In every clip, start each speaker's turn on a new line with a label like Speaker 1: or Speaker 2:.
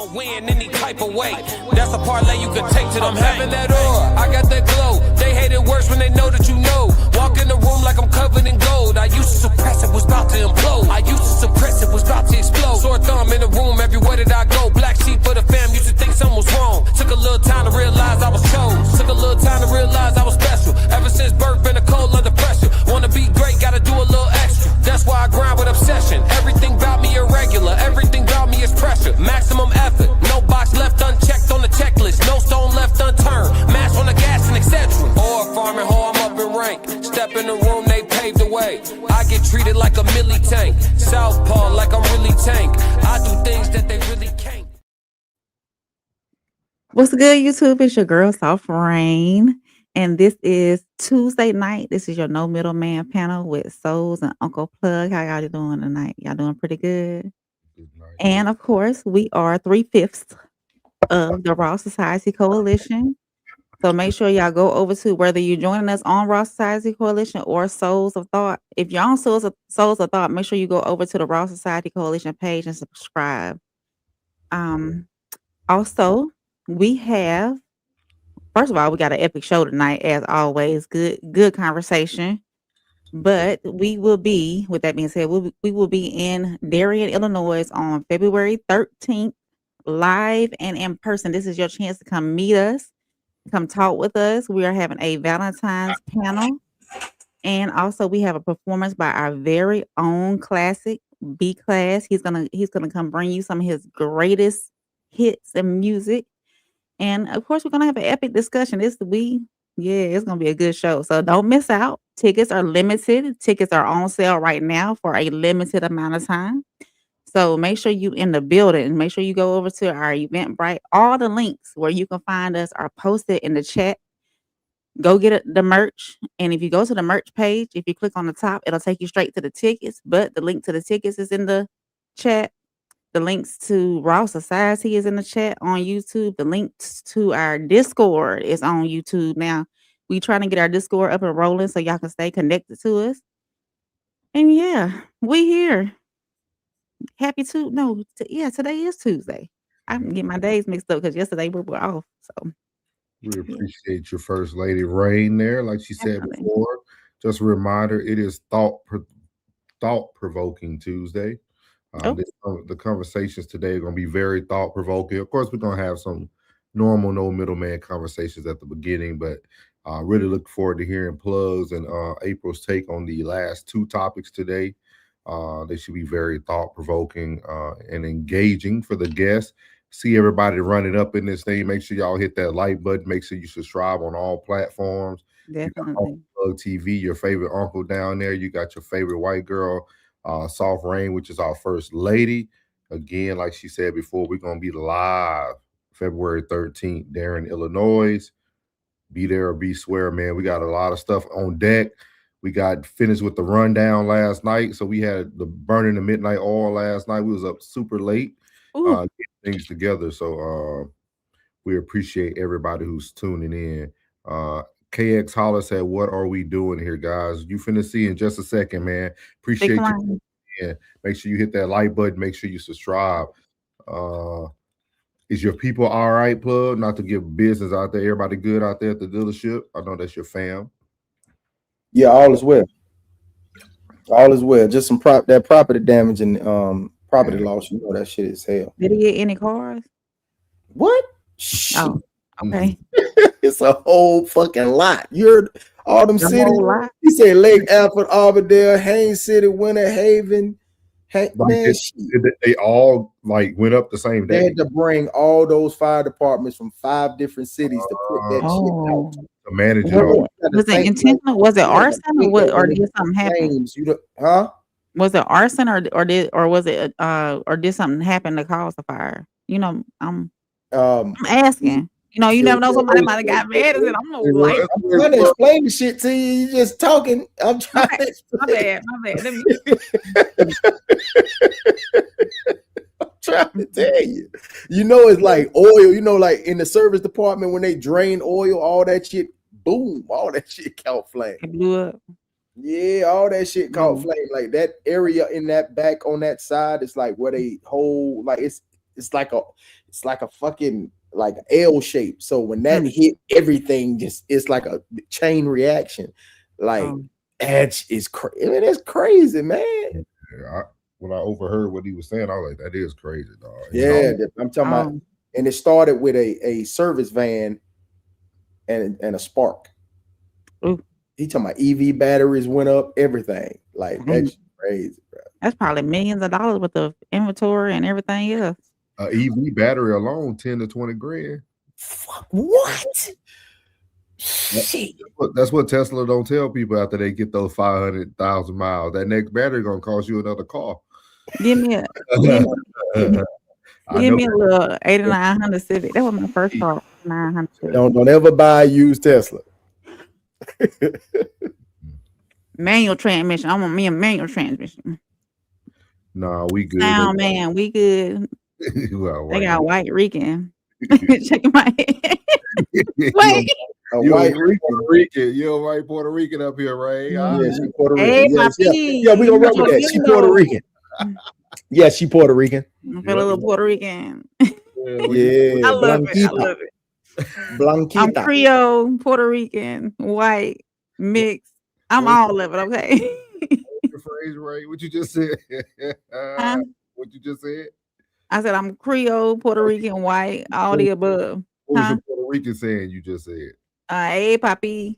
Speaker 1: I'ma win any type of way. That's a parlay you can take to the I'm having that aura, I got that glow. They hate it worse when they know that you know. Walk in the room like I'm covered in gold. I used to suppress it, was about to implode. I used to suppress it, was about to explode. Sore thumb in the room, everywhere that I go. Black sheep for the fam, used to think something was wrong. Took a little time to realize I was chose. Took a little time to realize I was special. Ever since birth, been a cold under pressure. Wanna be great, gotta do a little extra. That's why I grind with obsession. Everything about me irregular, everything about me is pressure. Maximum effort, no box left unchecked on the checklist. No stone left unturned, mash on the gas and etc. Or farming hoe, I'm up in rank. Step in the room, they paved the way. I get treated like a milli tank. Southpaw like I'm really tank. I do things that they really can't.
Speaker 2: What's good, YouTube? It's your girl, Soft Rain. And this is Tuesday night. This is your No Middleman panel with Souls and Uncle Plug. How y'all doing tonight? Y'all doing pretty good? And of course, we are 3/5 of the Raw Society Coalition. So make sure y'all go over to whether you're joining us on Raw Society Coalition or Souls of Thought. If you're on Souls of Thought, make sure you go over to the Raw Society Coalition page and subscribe. Also, we have, first of all, we got an epic show tonight, as always. Good conversation. But we will be, with that being said, we will be in Darien, Illinois on February 13th, live and in person. This is your chance to come meet us, come talk with us. We are having a Valentine's panel. And also we have a performance by our very own classic, B-Class. He's gonna come bring you some of his greatest hits and music. And of course, we're gonna have an epic discussion. It's gonna be a good show. So don't miss out. Tickets are limited. Tickets are on sale right now for a limited amount of time. So make sure you in the building. Make sure you go over to our Eventbrite. All the links where you can find us are posted in the chat. Go get the merch. And if you go to the merch page, if you click on the top, it'll take you straight to the tickets. But the link to the tickets is in the chat. The links to Raw Society is in the chat on YouTube. The links to our Discord is on YouTube. Now, we trying to get our Discord up and rolling so y'all can stay connected to us. And yeah, we here. Today is Tuesday. I can get my days mixed up because yesterday we were off. So
Speaker 3: we appreciate your First Lady Rain there. Like she said before, just a reminder, it is thought-provoking Tuesday. The conversations today are going to be very thought-provoking. Of course, we're going to have some normal no middleman conversations at the beginning, but really look forward to hearing Plugs and April's take on the last two topics today. They should be very thought-provoking and engaging for the guests. See everybody running up in this thing. Make sure y'all hit that like button. Make sure you subscribe on all platforms.
Speaker 2: Definitely.
Speaker 3: Plug TV, your favorite uncle down there. You got your favorite white girl, Soft Rain, which is our First Lady. Again, like she said before, we're going to be live February 13th there in Illinois. Be there or be square, man. We got a lot of stuff on deck. We got finished with the rundown last night. So we had the burning the midnight oil last night. We was up super late getting things together. So we appreciate everybody who's tuning in. KX Holler said, what are we doing here, guys? You finna see in just a second, man. Appreciate you. Yeah. Make sure you hit that like button. Make sure you subscribe. Is your people all right, Plug? Not to give business out there. Everybody good out there at the dealership? I know that's your fam.
Speaker 4: Yeah, all is well. All is well. Just some property damage and property loss. You know that shit is hell.
Speaker 2: Did he get any cars?
Speaker 4: What?
Speaker 2: Oh, okay.
Speaker 4: It's a whole fucking lot. You heard all them cities. He said Lake Alfred, Arbordale, Haines City, Winter Haven. Man,
Speaker 3: they all like went up the same day.
Speaker 4: They had to bring all those fire departments from 5 different cities to put that shit out.
Speaker 3: The manager
Speaker 2: was it intentional? Was it arson or what? Or did something happen? Was it arson or did something happen to cause the fire? You know, I'm asking. You know, you never know, somebody might have got mad and I'm like,
Speaker 4: I'm trying to explain the shit to you. You just talking. I'm trying to
Speaker 2: my bad.
Speaker 4: I'm trying to tell you. You know, it's like oil, you know, like in the service department when they drain oil, all that shit, boom, all that shit caught flame.
Speaker 2: It blew up.
Speaker 4: Yeah, all that shit caught flame. Like that area in that back on that side, it's like where they hold, like it's it's like a fucking like L shape. So when that hit, everything just it's like a chain reaction. Like Edge is crazy. I mean, it's crazy, man.
Speaker 3: Yeah, when I overheard what he was saying, I was like, that is crazy, dog.
Speaker 4: Yeah, I'm talking about, and it started with a service van and a spark. He talking about EV batteries went up, everything. Like that's crazy, bro.
Speaker 2: That's probably millions of dollars with the inventory and everything else.
Speaker 3: EV battery alone, 10 to 20 grand.
Speaker 4: Fuck, what? Shit.
Speaker 3: That's what Tesla don't tell people after they get those 500,000 miles. That next battery gonna cost you another car.
Speaker 2: Give me a little 8900 Civic. That was my first car. 900.
Speaker 4: Don't ever buy a used Tesla.
Speaker 2: Manual transmission. I want me a manual transmission.
Speaker 3: Nah, we good.
Speaker 2: Now, man, we good.
Speaker 3: Well,
Speaker 2: they got white Rican. Checking my head. Wait.
Speaker 3: White Puerto Rican. You're a white Puerto Rican up here, Ray.
Speaker 4: Yeah, she Puerto Rican.
Speaker 2: Hey,
Speaker 4: yeah, we gonna run with that. She Puerto Rican. Yeah, she Puerto Rican.
Speaker 2: I feel a little Puerto Rican.
Speaker 4: Yeah,
Speaker 2: I love it. I love it.
Speaker 4: Blanquita.
Speaker 2: I'm Creole, Puerto Rican, white, mixed. I'm all of it, okay?
Speaker 3: Your phrase, Ray? What you just said? What you just said?
Speaker 2: I said I'm Creole, Puerto Rican, white, all the above.
Speaker 3: What was your Puerto Rican saying you just said?
Speaker 2: Hey, papi,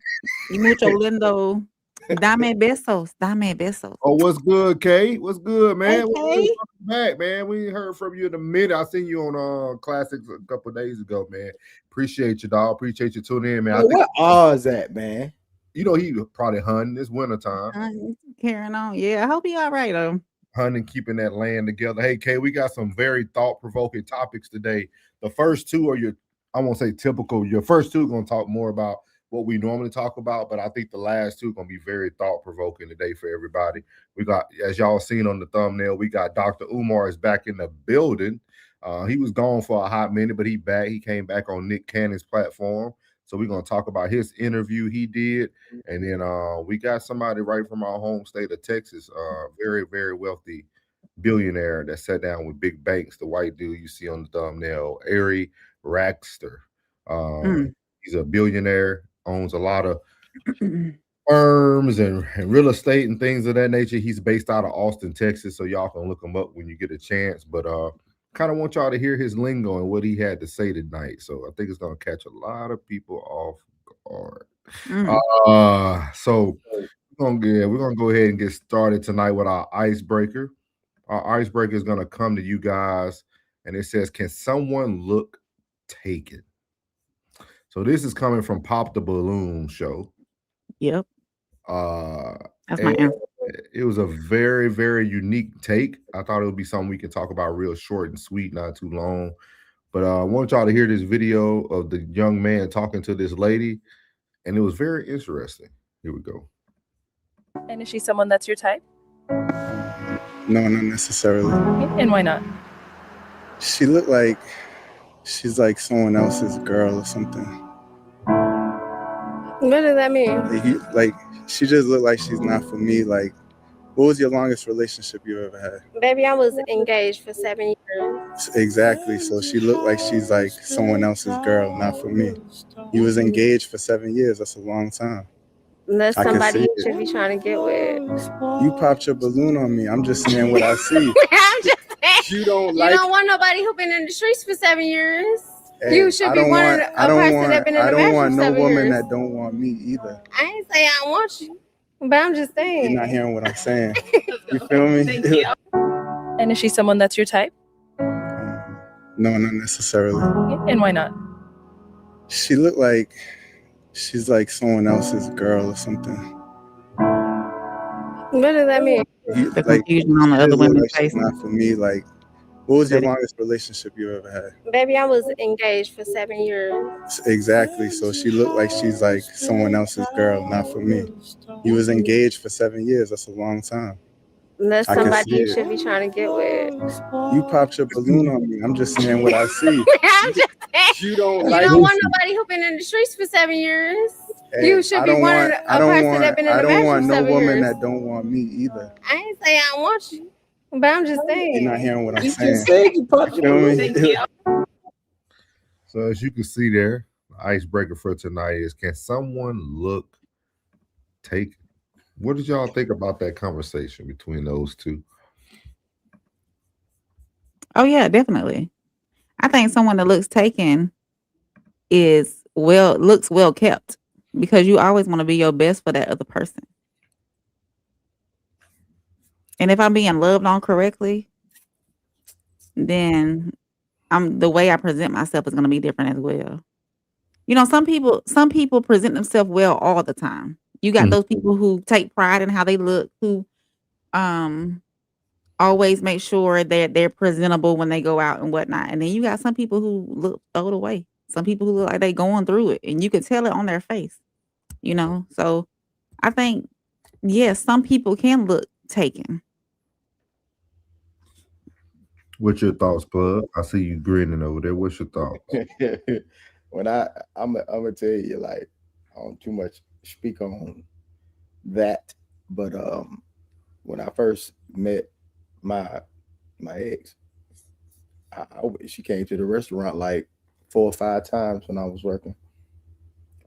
Speaker 2: y mucho lindo. Dame besos, dame besos.
Speaker 3: Oh, what's good, Kay? What's good, man?
Speaker 2: Hey,
Speaker 3: Back, man. We ain't heard from you in a minute. I seen you on Classics a couple of days ago, man. Appreciate you, dog. Appreciate you tuning in, man.
Speaker 4: Well, what Oz at, man?
Speaker 3: You know he probably hunting this wintertime.
Speaker 2: Carrying on. Yeah, I hope he all right though.
Speaker 3: Hunting, keeping that land together. Hey, Kay, we got some very thought-provoking topics today. The first two are I won't say typical. Your first two are going to talk more about what we normally talk about, but I think the last two are going to be very thought-provoking today for everybody. We got, as y'all seen on the thumbnail, we got Dr. Umar is back in the building. He was gone for a hot minute, but he back. He came back on Nick Cannon's platform. So we're going to talk about his interview he did. And then we got somebody right from our home state of Texas, very, very wealthy billionaire that sat down with big banks, the white dude you see on the thumbnail, Ari Raxter. He's a billionaire, owns a lot of firms and real estate and things of that nature. He's based out of Austin, Texas, so y'all can look him up when you get a chance. But kind of want y'all to hear his lingo and what he had to say tonight. So I think it's going to catch a lot of people off guard. So we're going to go ahead and get started tonight with our icebreaker. Our icebreaker is going to come to you guys, and it says, can someone look taken? So this is coming from Pop the Balloon Show.
Speaker 2: Yep.
Speaker 3: That's my answer. It was a very, very unique take. I thought it would be something we can talk about real short and sweet, not too long. But I want y'all to hear this video of the young man talking to this lady, and it was very interesting. Here we go.
Speaker 5: And is she someone that's your type?
Speaker 6: No, not necessarily.
Speaker 5: And why not?
Speaker 6: She looked like she's like someone else's girl or something.
Speaker 7: What does that mean?
Speaker 6: Like she just looked like she's not for me. Like, what was your longest relationship you ever had?
Speaker 7: Baby, I was engaged for 7 years.
Speaker 6: Exactly. So she looked like she's like someone else's girl, not for me. You was engaged for 7 years. That's a long time.
Speaker 7: That's somebody you should be trying to get with.
Speaker 6: You popped your balloon on me. I'm just saying what I see.
Speaker 7: I'm just saying.
Speaker 6: You don't
Speaker 7: want nobody who been in the streets for 7 years. Hey, you should be a person that been in the marriage for 7 years. I don't want no woman that don't want me either. I ain't say I don't want you, but I'm just saying.
Speaker 6: You're not hearing what I'm saying. You feel me?
Speaker 5: Thank you. And is she someone that's your type?
Speaker 6: No, not necessarily.
Speaker 5: And why not?
Speaker 6: She looked like she's like someone else's girl or something.
Speaker 7: What does that mean?
Speaker 2: The confusion on the other women's face.
Speaker 6: Not for me. Like, what was your longest relationship you ever had?
Speaker 7: Baby, I was engaged for 7 years.
Speaker 6: Exactly. So she looked like she's like someone else's girl, not for me. You was engaged for 7 years. That's a long time.
Speaker 7: That's somebody you should be trying to get with.
Speaker 6: You popped your balloon on me. I'm just saying what I see.
Speaker 7: I'm just saying.
Speaker 6: You don't
Speaker 7: want nobody who been in the streets for 7 years.
Speaker 6: Hey,
Speaker 7: you should be a person that been in the marriage for 7 years.
Speaker 6: I don't want no woman that don't want me either.
Speaker 7: I ain't say I don't want you, But I'm just saying.
Speaker 6: You're not hearing what I'm
Speaker 4: You
Speaker 6: saying.
Speaker 4: just said you punch
Speaker 6: me?
Speaker 3: So as you can see there, the icebreaker for tonight is: can someone look taken? What did y'all think about that conversation between those two?
Speaker 2: Oh yeah, definitely. I think someone that looks taken looks well kept, because you always want to be your best for that other person. And if I'm being loved on correctly, then the way I present myself is going to be different as well. You know, some people present themselves well all the time. You got those people who take pride in how they look, who always make sure that they're presentable when they go out and whatnot. And then you got some people who look thrown away. Some people who look like they going through it, and you could tell it on their face. You know, so I think yes, some people can look taken.
Speaker 3: What's your thoughts, Pug? I see you grinning over there. What's your thoughts?
Speaker 4: When I'm gonna tell you, like, I don't too much speak on that, but when I first met my ex, she came to the restaurant like 4 or 5 times when I was working.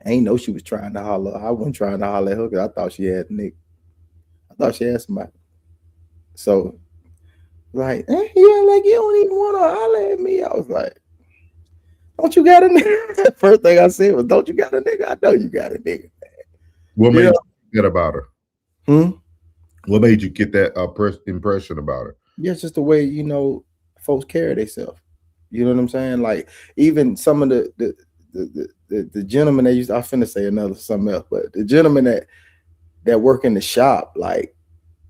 Speaker 4: I ain't know she was trying to holler. I wasn't trying to holler at her because I thought she had a nigga. I thought she had somebody. So, like, yeah, like, you don't even want to holler at me. I was like, don't you got a nigga? First thing I said was, don't you got a nigga? I know you got a nigga.
Speaker 3: What made you get about her?
Speaker 4: What
Speaker 3: made you get that impression about her?
Speaker 4: Yeah, it's just the way, you know, folks carry themselves. You know what I'm saying? Like, even some of the gentlemen that used, I finna say something else, but the gentlemen that work in the shop, like,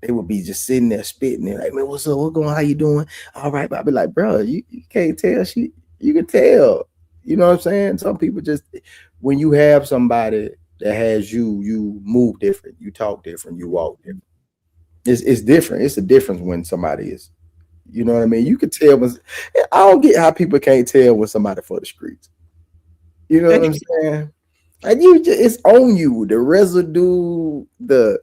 Speaker 4: they would be just sitting there spitting. They're like, man, what's up? What's going on? How you doing? All right. But I'd be like, bro, you can't tell. You can tell. You know what I'm saying? Some people just, when you have somebody that has you move different, you talk different, you walk different. It's different. It's a difference when somebody is, you know what I mean? You can tell. I don't get how people can't tell when somebody for the streets. You know what I'm saying? Like, it's on you. The residue, the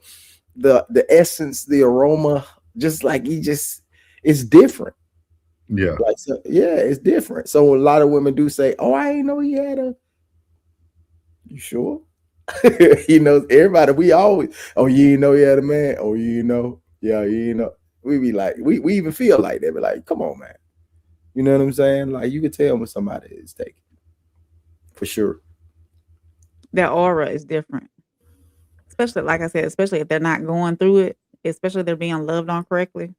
Speaker 4: essence, the aroma, just like it's different.
Speaker 3: Yeah.
Speaker 4: Like, so, yeah, it's different. So a lot of women do say, oh, I ain't know he had a. You sure? You know, everybody, we always, oh, you didn't know he had a man? Oh, you know? Yeah, you know. We be like, we even feel like that. Be like, come on, man. You know what I'm saying? Like, you can tell when somebody is taken. For sure.
Speaker 2: Their aura is different. Especially, like I said, especially if they're not going through it, especially if they're being loved on correctly,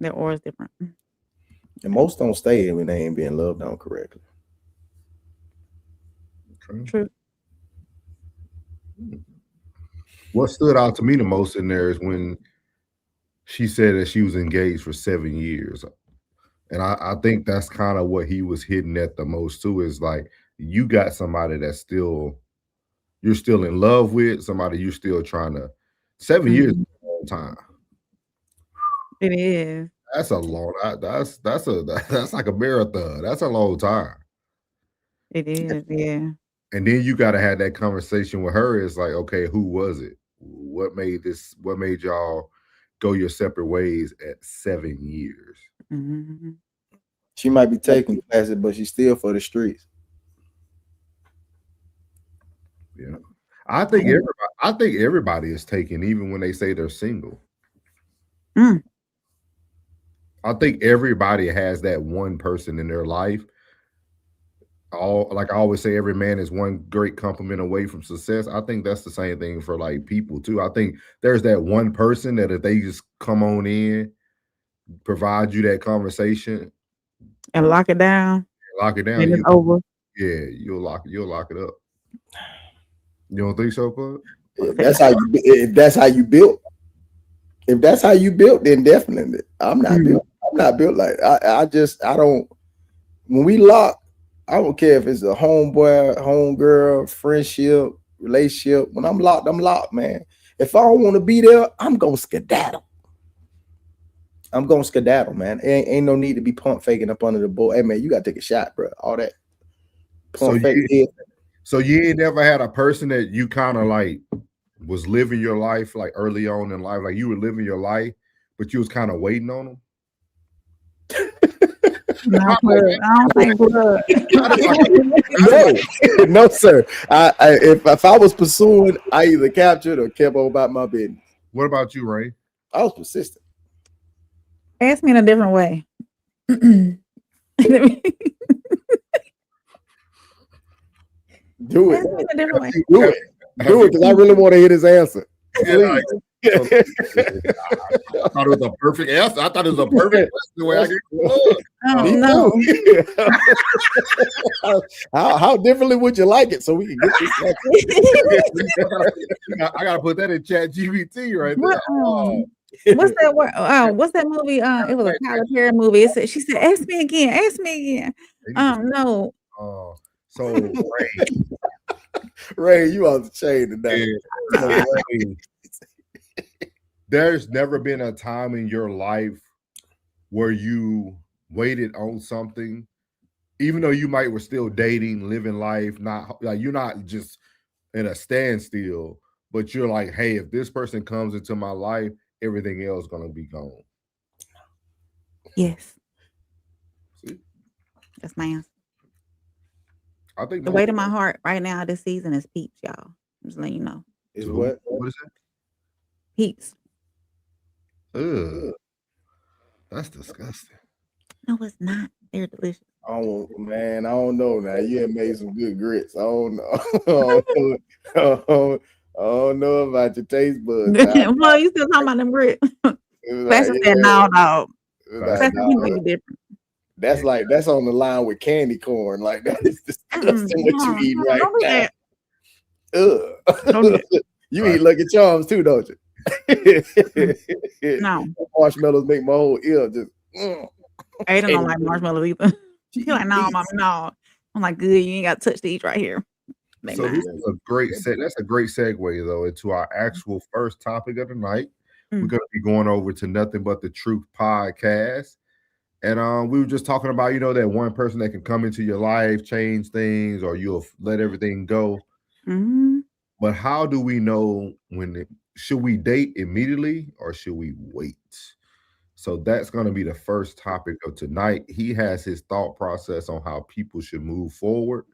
Speaker 2: their aura is different.
Speaker 4: And most don't stay when they ain't being loved on correctly.
Speaker 2: True.
Speaker 3: What stood out to me the most in there is when she said that she was engaged for 7 years. And I think that's kind of what he was hitting at the most too, is like, you got somebody that's you're still in love with, somebody you're still trying to. 7 years is a long time.
Speaker 2: It is.
Speaker 3: That's a long. That's like a marathon. That's a long time.
Speaker 2: It is, yeah.
Speaker 3: And then you got to have that conversation with her. It's like, okay, who was it? What made y'all go your separate ways at 7 years?
Speaker 2: Mm-hmm.
Speaker 4: She might be taking classes, but she's still for the streets.
Speaker 3: Yeah, I think everybody is taken, even when they say they're single. I think everybody has that one person in their life. Like I always say, every man is one great compliment away from success. I think that's the same thing for like people too. I think there's that one person that if they just come on in, provide you that conversation
Speaker 2: and lock it down,
Speaker 3: and
Speaker 2: it's over.
Speaker 3: Yeah, you'll lock it up. You don't think so, Bud?
Speaker 4: If that's how you built, then definitely. I'm not built like I don't. When we lock, I don't care if it's a homeboy, homegirl, friendship, relationship. When I'm locked, man. If I don't want to be there, I'm gonna skedaddle. Man. Ain't no need to be pump faking up under the board. Hey, man, you gotta take a shot, bro. All that.
Speaker 3: So you ain't never had a person that you kind of like was living your life like early on in life, like you were living your life, but you was kind of waiting on him?
Speaker 2: No, I don't think blood.
Speaker 4: No, sir. If I was pursuing, I either captured or kept on about my business.
Speaker 3: What about you, Ray?
Speaker 4: I was persistent.
Speaker 2: Ask me in a different way.
Speaker 4: Do
Speaker 2: Ask me in a different way.
Speaker 4: it. Do it, because I really want to hear this answer.
Speaker 3: Yeah, I thought it was a perfect answer. I thought it was a perfect the way I get
Speaker 2: No.
Speaker 4: How differently would you like it so we can get this?
Speaker 3: I gotta put that in Chat GBT right there.
Speaker 2: What's that word? What's that movie? It was a Tyler Perry movie. She said, "Ask me again. Ask me again." No.
Speaker 3: So
Speaker 4: Ray, you on the chain today.
Speaker 3: Yeah. There's never been a time in your life where you waited on something, even though you might were still dating, living life, not like you're not just in a standstill, but you're like, hey, if this person comes into my life, everything else is gonna be gone.
Speaker 2: Yes.
Speaker 3: See?
Speaker 2: That's my answer.
Speaker 3: I think
Speaker 2: The weight of my heart right now this season is Peeps, y'all. I'm just letting you know.
Speaker 4: Is what?
Speaker 3: What is that?
Speaker 2: Peeps.
Speaker 3: Ugh. That's disgusting.
Speaker 2: No, it's not. They're delicious.
Speaker 4: Oh man, I don't know now. You have made some good grits. I don't know. I don't know about your taste buds.
Speaker 2: Well, you still talking about them grits. Pastor said no, dog. Pastor different.
Speaker 4: That's on the line with candy corn. Like that is disgusting what you eat right now. You eat Lucky Charms too, don't you?
Speaker 2: No.
Speaker 4: Marshmallows make my whole ear just.
Speaker 2: Aiden don't like marshmallows either. She's like, no, mommy, no. I'm like, good. You ain't got to touch these right here.
Speaker 3: So this is a great that's a great segue though into our actual first topic of the night. We're going to be going over to Nothing But the Truth podcast. And we were just talking about, that one person that can come into your life, change things, or you'll let everything go.
Speaker 2: Mm-hmm.
Speaker 3: But how do we know should we date immediately or should we wait? So that's going to be the first topic of tonight. He has his thought process on how people should move forward.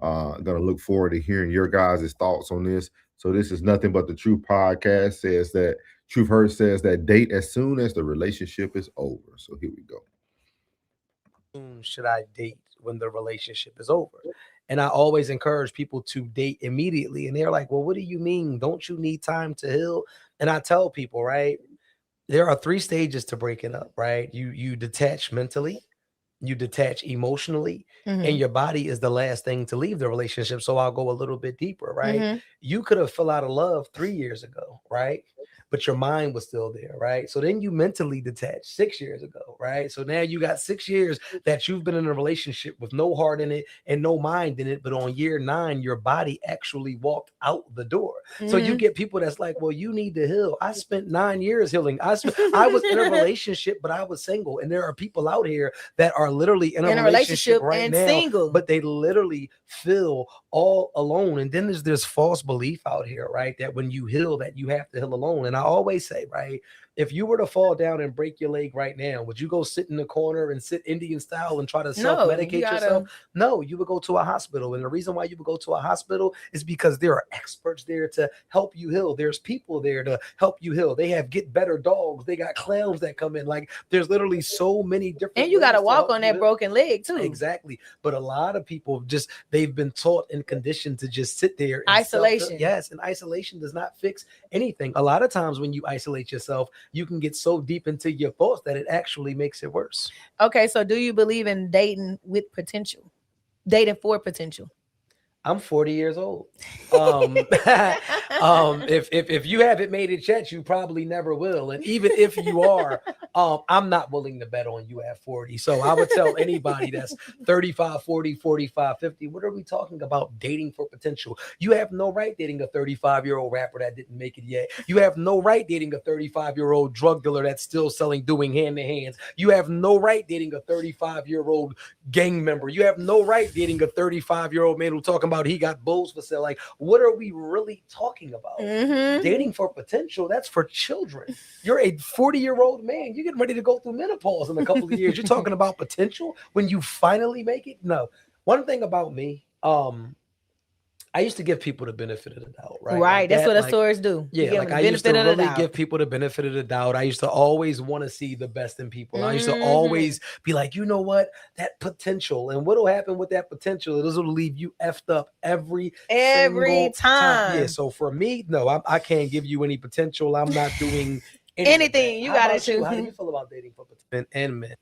Speaker 3: Going to look forward to hearing your guys' thoughts on this. So this is Nothing But the Truth podcast. Truth Hurts says that date as soon as the relationship is over. So here we go.
Speaker 8: Should I date when the relationship is over? And I always encourage people to date immediately. And they're like, well, what do you mean? Don't you need time to heal? And I tell people, right, there are 3 stages to breaking up, right? You detach mentally, you detach emotionally, and your body is the last thing to leave the relationship. So I'll go a little bit deeper, right? You could have fell out of love 3 years ago, right? But your mind was still there, right? So then you mentally detached 6 years ago, right? So now you got 6 years that you've been in a relationship with no heart in it and no mind in it. But on year 9, your body actually walked out the door. So you get people that's like, well, you need to heal. I spent 9 years healing. I was in a relationship, but I was single. And there are people out here that are literally in a relationship right now, single, but they literally feel all alone. And then there's this false belief out here, right? That when you heal, that you have to heal alone. And I always say, right, if you were to fall down and break your leg right now, would you go sit in the corner and sit Indian style and try to self-medicate yourself? No, you would go to a hospital. And the reason why you would go to a hospital is because there are experts there to help you heal. There's people there to help you heal. They have Get Better dogs. They got clowns that come in. Like, there's literally so many different.
Speaker 9: And you got to walk on that broken leg too.
Speaker 8: Exactly. But a lot of people they've been taught and conditioned to just sit there in
Speaker 9: isolation.
Speaker 8: Yes, and isolation does not fix anything. A lot of times when you isolate yourself, you can get so deep into your thoughts that it actually makes it worse.
Speaker 9: Okay, so do you believe in dating with potential? Dating for potential?
Speaker 8: I'm 40 years old. If you haven't made it yet, you probably never will. And even if you are, I'm not willing to bet on you at 40. So I would tell anybody that's 35, 40, 45, 50, what are we talking about dating for potential? You have no right dating a 35-year-old rapper that didn't make it yet. You have no right dating a 35-year-old drug dealer that's still doing hand-to-hands. You have no right dating a 35-year-old gang member. You have no right dating a 35-year-old man who's talking about he got bulls for sale. Like, what are we really talking about? Dating for potential, that's for children. You're a 40-year-old man. You're getting ready to go through menopause in a couple of years. You're talking about potential when you finally make it? No. One thing about me, I used to give people the benefit of the doubt, right?
Speaker 9: Right.
Speaker 8: Like
Speaker 9: that's what
Speaker 8: like,
Speaker 9: Asores do.
Speaker 8: Yeah, like I used to really give people the benefit of the doubt. I used to always want to see the best in people. I used to always be like, you know what? That potential. And what'll happen with that potential? It'll leave you effed up every time. Yeah. So for me, no, I can't give you any potential. I'm not doing
Speaker 9: anything. You got it.
Speaker 8: How do you feel about dating for potential and men?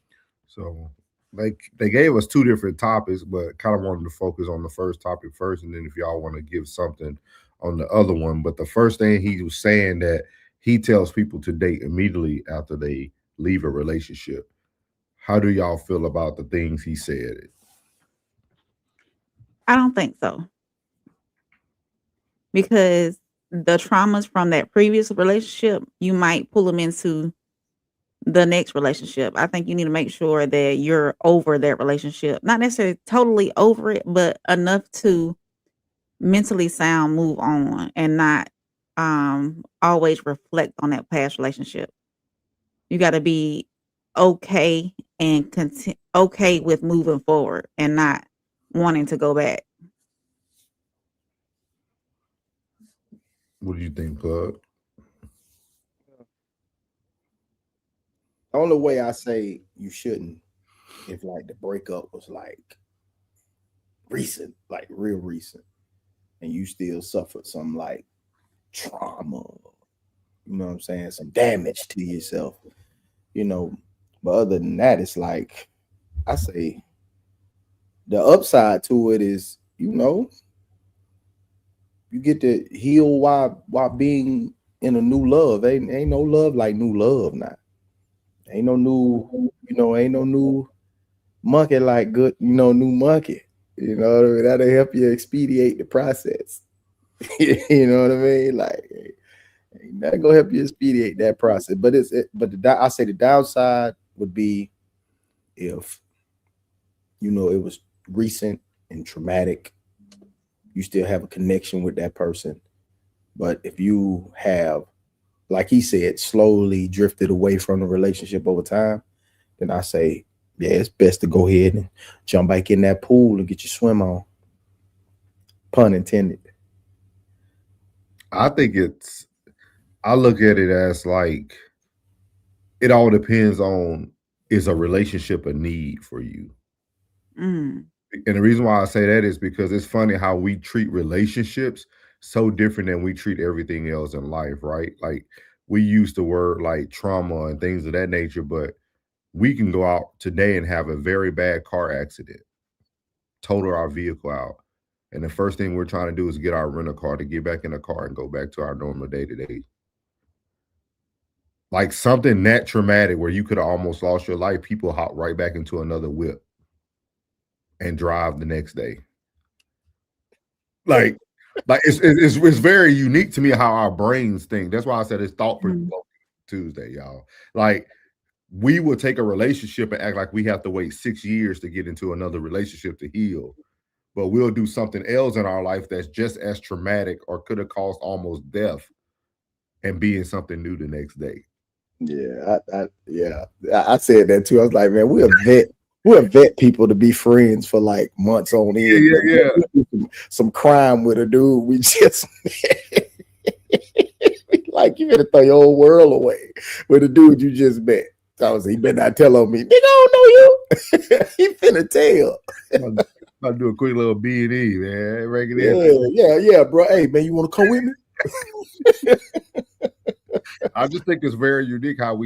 Speaker 3: So they gave us two different topics, but kind of wanted to focus on the first topic first, and then if y'all want to give something on the other one. But the first thing he was saying that he tells people to date immediately after they leave a relationship. How do y'all feel about the things he said?
Speaker 2: I don't think so. Because the traumas from that previous relationship, you might pull them into the next relationship. I think you need to make sure that you're over that relationship. Not necessarily totally over it, but enough to mentally sound, move on, and not always reflect on that past relationship. You got to be okay and okay with moving forward and not wanting to go back.
Speaker 3: What do you think, Plug?
Speaker 4: The only way I say you shouldn't, if like the breakup was like recent, like real recent, and you still suffered some like trauma, you know what I'm saying, some damage to yourself, you know. But other than that, it's like I say the upside to it is, you know, you get to heal while being in a new love. Ain't no love like new love now. Ain't no new, you know, ain't no new monkey like good, you know, new monkey. You know what I mean? That'll help you expedite the process. You know what I mean? Like, ain't that gonna help you expedite that process. But I say the downside would be if, you know, it was recent and traumatic. You still have a connection with that person. But if you have, like he said, slowly drifted away from the relationship over time, then I say, yeah, it's best to go ahead and jump back in that pool and get your swim on. Pun intended.
Speaker 3: I look at it as like, it all depends on, is a relationship a need for you? And the reason why I say that is because it's funny how we treat relationships so different than we treat everything else in life, right? Like, we use the word like trauma and things of that nature, but we can go out today and have a very bad car accident, total our vehicle out. And the first thing we're trying to do is get our rental car to get back in the car and go back to our normal day-to-day. Like something that traumatic where you could have almost lost your life, people hop right back into another whip and drive the next day. Like it's very unique to me how our brains think. That's why I said it's thought-provoking Tuesday, y'all. Like, we will take a relationship and act like we have to wait 6 years to get into another relationship to heal. But we'll do something else in our life that's just as traumatic or could have caused almost death and be in something new the next day.
Speaker 4: Yeah, I said that too. I was like, man, we'll vet people to be friends for like months on end. Yeah. Some crime with a dude we just like, you better throw your whole world away with a dude you just met. So he better not tell on me. Nigga, I don't know you. He finna tell.
Speaker 3: I'll do a quick little B&E, man.
Speaker 4: Yeah, bro. Hey, man, you want to come with me?
Speaker 3: I just think it's very unique how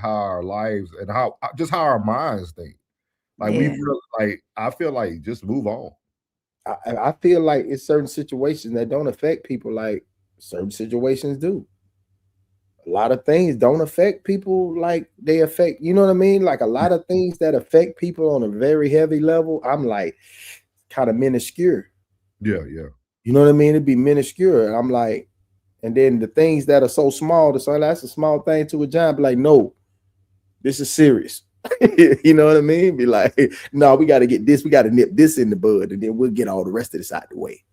Speaker 3: our lives and how our minds think. Like, we feel like, I feel like just move on.
Speaker 4: I feel like it's certain situations that don't affect people like certain situations do. A lot of things don't affect people like they affect, you know what I mean? Like a lot of things that affect people on a very heavy level, I'm like kind of minuscule.
Speaker 3: Yeah.
Speaker 4: You know what I mean? It'd be minuscule. I'm like, and then the things that are so small, that's a small thing to a giant, be like, no, this is serious. You know what I mean? Be like, no, we got to get this, we got to nip this in the bud, and then we'll get all the rest of this out the way.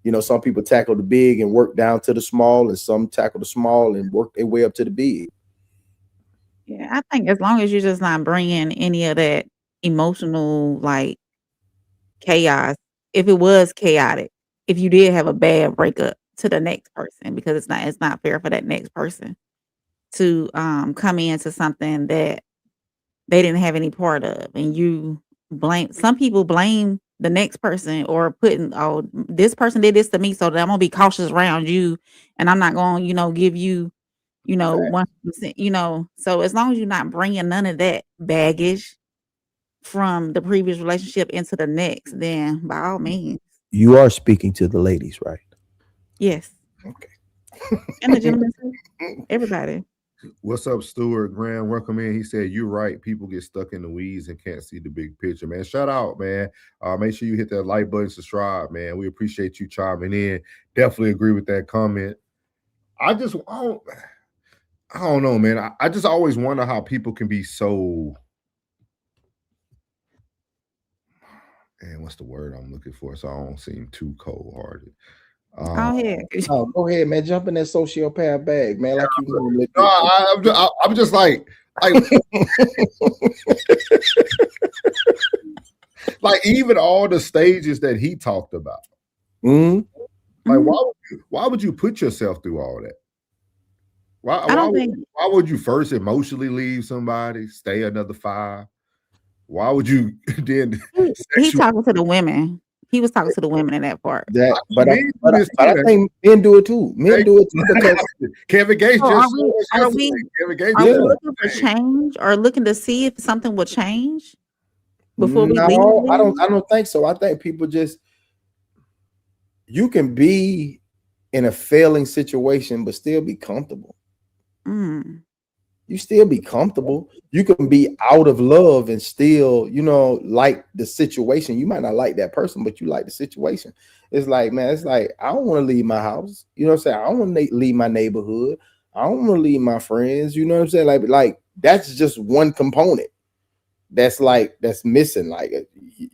Speaker 4: You know, some people tackle the big and work down to the small, and some tackle the small and work their way up to the big.
Speaker 2: Yeah, I think as long as you're just not bringing any of that emotional like chaos, if it was chaotic, if you did have a bad breakup to the next person, because it's not fair for that next person to come into something that they didn't have any part of, and you blame. Some people blame the next person or putting, oh, this person did this to me, so that I'm gonna be cautious around you, and I'm not gonna, give you, 100%, So as long as you're not bringing none of that baggage from the previous relationship into the next, then by all means.
Speaker 4: You are speaking to the ladies, right?
Speaker 2: Yes.
Speaker 4: Okay.
Speaker 2: And the gentlemen too. Everybody.
Speaker 3: What's up, Stuart Graham? Welcome in. He said, "You're right. People get stuck in the weeds and can't see the big picture, man." Shout out, man. Make sure you hit that like button, subscribe, man. We appreciate you chiming in. Definitely agree with that comment. I don't know, man. I just always wonder how people can be so, and what's the word I'm looking for, so I don't seem too cold-hearted.
Speaker 4: Go ahead, man. Jump in that sociopath bag, man. Like you normally do.
Speaker 3: No, I'm just like like even all the stages that he talked about.
Speaker 4: Mm-hmm.
Speaker 3: Like, why would you put yourself through all that? Why would you first emotionally leave somebody, stay another 5? Why would you then?
Speaker 2: He's talking to the women. He was talking to the women in that part.
Speaker 4: But I think men do it too. Men do it too because
Speaker 3: Kevin Gates
Speaker 2: are we looking for change or looking to see if something will change before we leave?
Speaker 4: I don't think so. I think people just, you can be in a failing situation but still be comfortable. You still be comfortable. You can be out of love and still, like the situation. You might not like that person, but you like the situation. It's like, man, I don't want to leave my house. You know what I'm saying? I don't want to leave my neighborhood. I don't want to leave my friends. You know what I'm saying? Like that's just one component that's missing. Like,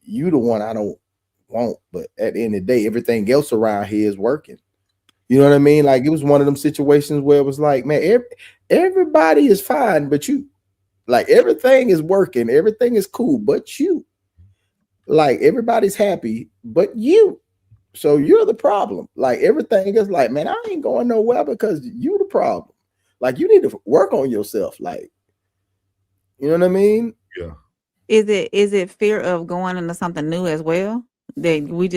Speaker 4: you the one I don't want, but at the end of the day, everything else around here is working. You know what I mean? Like, it was one of them situations where it was like, man, everybody is fine, but you. Like, everything is working, everything is cool, but you. Like, everybody's happy, but you. So you're the problem. Like, everything is like, man, I ain't going nowhere because you the problem. Like, you need to work on yourself. Like, you know what I mean?
Speaker 3: Yeah.
Speaker 2: Is it fear of going into something new as well? That we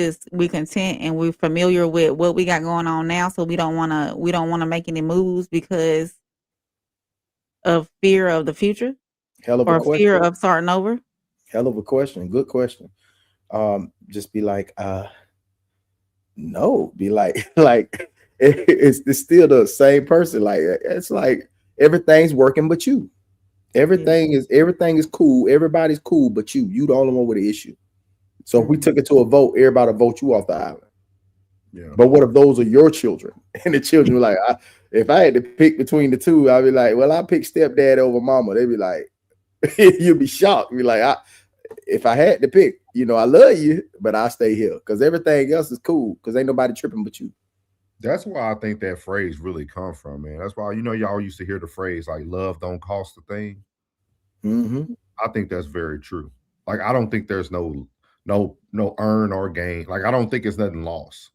Speaker 2: content and we're familiar with what we got going on now, so we don't want to make any moves because of fear of the future,
Speaker 4: Hell of a question.
Speaker 2: Fear of starting over.
Speaker 4: Hell of a question. Good question. Just be like, no. Be like it's still the same person. Like, it's like everything's working, but you. Everything is cool. Everybody's cool, but you the only one with an issue. So if we took it to a vote, everybody vote you off the island.
Speaker 3: Yeah.
Speaker 4: But what if those are your children? And the children were like, if I had to pick between the two, I'd be like, well, I pick stepdad over mama. They'd be like, you'd be shocked. Be like, if I had to pick, I love you, but I stay here because everything else is cool because ain't nobody tripping but you.
Speaker 3: That's why I think that phrase really comes from, man. That's why, y'all used to hear the phrase like love don't cost a thing.
Speaker 4: Mm-hmm.
Speaker 3: I think that's very true. Like, I don't think there's no earn or gain. Like, I don't think it's nothing lost.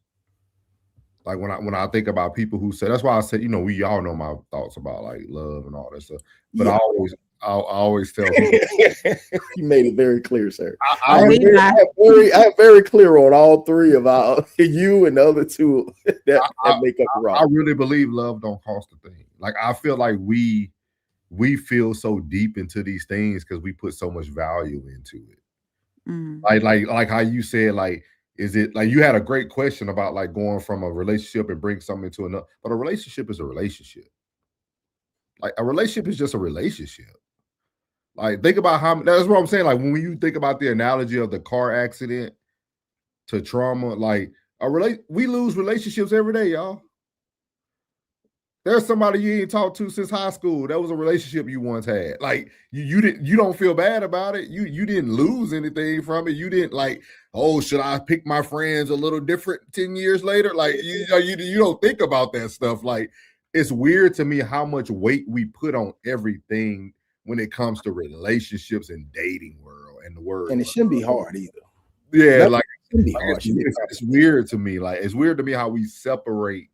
Speaker 3: Like, when I think about people who say, that's why I said, we all know my thoughts about like love and all that stuff. But yeah. I always tell people.
Speaker 4: You made it very clear, sir.
Speaker 3: I'm
Speaker 4: very clear on all three of you and the other two that make up the rock.
Speaker 3: I really believe love don't cost a thing. Like, I feel like we feel so deep into these things because we put so much value into it. Like how you said, like, is it like you had a great question about like going from a relationship and bring something to another, but a relationship is a relationship. Like, a relationship is just a relationship. Like, think about that's what I'm saying. Like, when you think about the analogy of the car accident to trauma, like we lose relationships every day, y'all. There's somebody you ain't talked to since high school. That was a relationship you once had. Like you don't feel bad about it. You didn't lose anything from it. You didn't like, oh, should I pick my friends a little different 10 years later? Like you don't think about that stuff. Like it's weird to me how much weight we put on everything when it comes to relationships and dating world and the word.
Speaker 4: And it shouldn't be hard either.
Speaker 3: Yeah, like
Speaker 4: it's
Speaker 3: weird to me. Like it's weird to me how we separate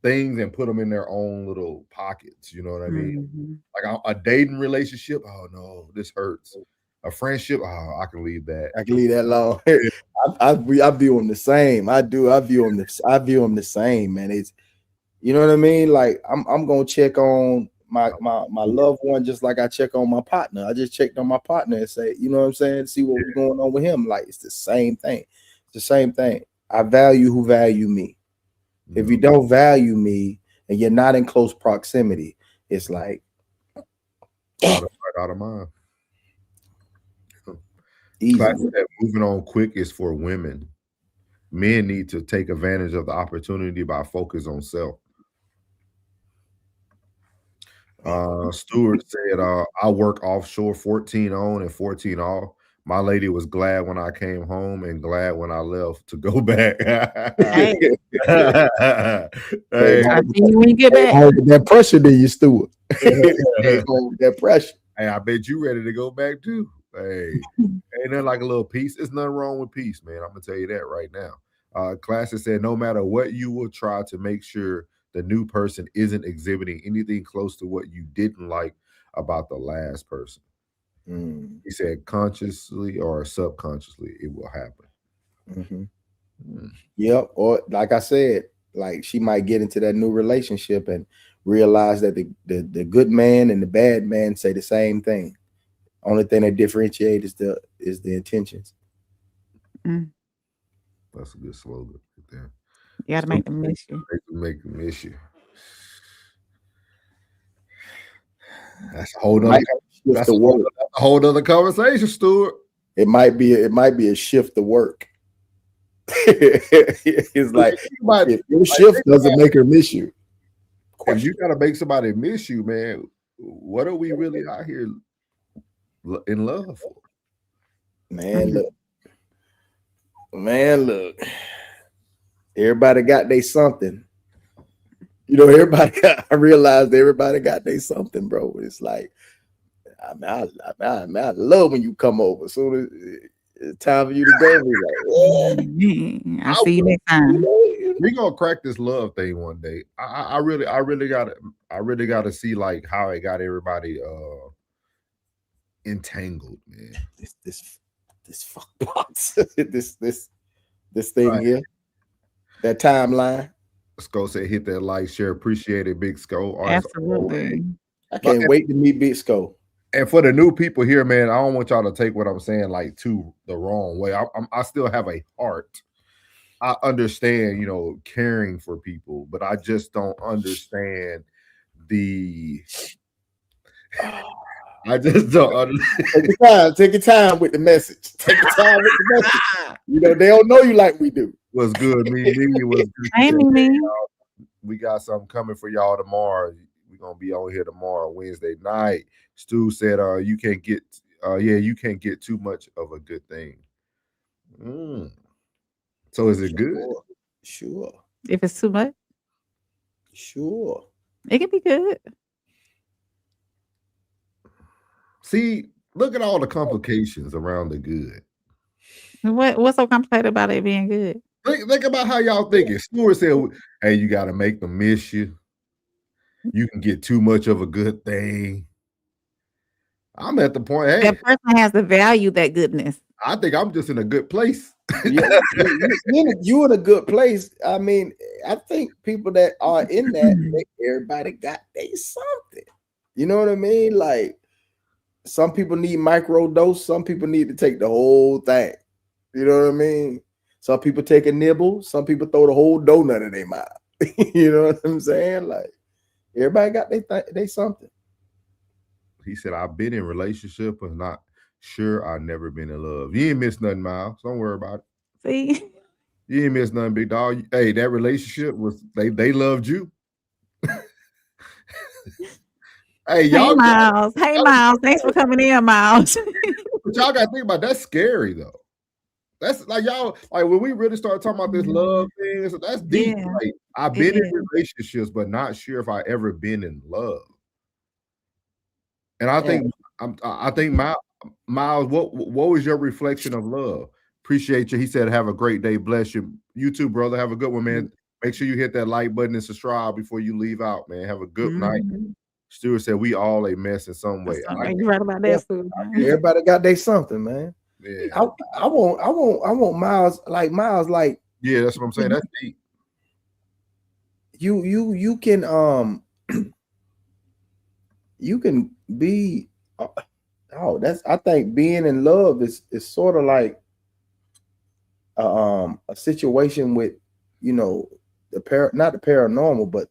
Speaker 3: things and put them in their own little pockets. You know what I mean? Like a dating relationship. Oh no, this hurts. A friendship. Oh, I can leave that.
Speaker 4: I can leave that alone. I view them the same. I do. I view them the same, man. It's, you know what I mean? Like I'm gonna check on my loved one just like I check on my partner. I just checked on my partner and say, you know what I'm saying? See what was going on with him. Like it's the same thing. It's the same thing. I value who value me. If you don't value me and you're not in close proximity, it's like
Speaker 3: out of mind. Moving on quick is for women. Men need to take advantage of the opportunity by focus on self. Stewart said, I work offshore 14 on and 14 off. My lady was glad when I came home and glad when I left to go back.
Speaker 2: Hey.
Speaker 3: Hey.
Speaker 2: I see you when you get back.
Speaker 4: That pressure to you, Stewart. That pressure.
Speaker 3: Hey, I bet you ready to go back too. Hey, ain't nothing like a little peace. There's nothing wrong with peace, man. I'm gonna tell you that right now. Classic said, no matter what, you will try to make sure the new person isn't exhibiting anything close to what you didn't like about the last person. He said, consciously or subconsciously, it will happen.
Speaker 4: Yep. Or like I said, like she might get into that new relationship and realize that the good man and the bad man say the same thing. Only thing that differentiates is the intentions.
Speaker 3: That's a good slogan right there.
Speaker 2: You gotta make them miss you.
Speaker 3: Make them miss you. That's a whole nother. That's a whole other conversation, Stuart.
Speaker 4: It might be a shift to work. It's like if your shift doesn't make her miss you.
Speaker 3: If you gotta make somebody miss you, man, what are we really out here in love for?
Speaker 4: Man, look. Everybody got they something. You know, I realized everybody got they something, bro. It's like, I love when you come over. So it's time for you to go.
Speaker 2: Like, I'll see you next time.
Speaker 3: We're gonna crack this love thing one day. I really gotta see like how it got everybody entangled, man.
Speaker 4: This fuck box. this thing here. That timeline.
Speaker 3: Sco said, hit that like, share, appreciate it, Big Sco.
Speaker 2: Absolutely.
Speaker 4: I can't wait to meet Big Sco.
Speaker 3: And for the new people here, man, I don't want y'all to take what I'm saying like to the wrong way. I still have a heart. I understand, you know, caring for people, but I just don't understand the. I just don't understand.
Speaker 4: Take your time with the message. Take your time with the message. You know, they don't know you like we do.
Speaker 3: Was good. Me was good.
Speaker 2: Hey, me.
Speaker 3: We got something coming for y'all tomorrow. We're gonna be on here tomorrow, Wednesday night. Stu said, you can't get too much of a good thing. So is it good?
Speaker 4: Sure.
Speaker 2: If it's too much?
Speaker 4: Sure.
Speaker 2: It can be good.
Speaker 3: See, look at all the complications around the good.
Speaker 2: What's so complicated about it being good?
Speaker 3: Think about how y'all thinking. Stewart said, hey, you got to make them miss you. You can get too much of a good thing. I'm at the point, hey.
Speaker 2: That person has to value that goodness.
Speaker 3: I think I'm just in a good place.
Speaker 4: You're in a good place. I mean, I think people that are in that, everybody got they something. You know what I mean? Like, some people need micro dose. Some people need to take the whole thing. You know what I mean? Some people take a nibble. Some people throw the whole donut in their mouth. You know what I'm saying? Like, everybody got they something.
Speaker 3: He said, I've been in relationship but not sure I've never been in love. You ain't missed nothing, Miles. Don't worry about it.
Speaker 2: See?
Speaker 3: You ain't missed nothing, big dog. Hey, that relationship was they loved you. Hey,
Speaker 2: Hey,
Speaker 3: y'all,
Speaker 2: Miles. Hey, Miles. Thanks for coming in, Miles.
Speaker 3: but y'all gotta think about that's scary though. That's like y'all, like when we really start talking about this love thing, that's deep.
Speaker 2: Yeah,
Speaker 3: Like I've
Speaker 2: it
Speaker 3: been in
Speaker 2: is.
Speaker 3: relationships, but not sure if I ever been in love. And I think Miles, what was your reflection of love? Appreciate you. He said, "Have a great day. Bless you. You too, brother. Have a good one, man. Make sure you hit that like button and subscribe before you leave out, man. Have a good night." Stuart said, "We all a mess in some way."
Speaker 2: You right about that, Stu.
Speaker 4: Everybody got their something, man.
Speaker 3: Yeah,
Speaker 4: I want Miles, like
Speaker 3: yeah, that's what I'm saying. That's deep.
Speaker 4: You can you can be I think being in love is sort of like a situation with, you know, not the paranormal, but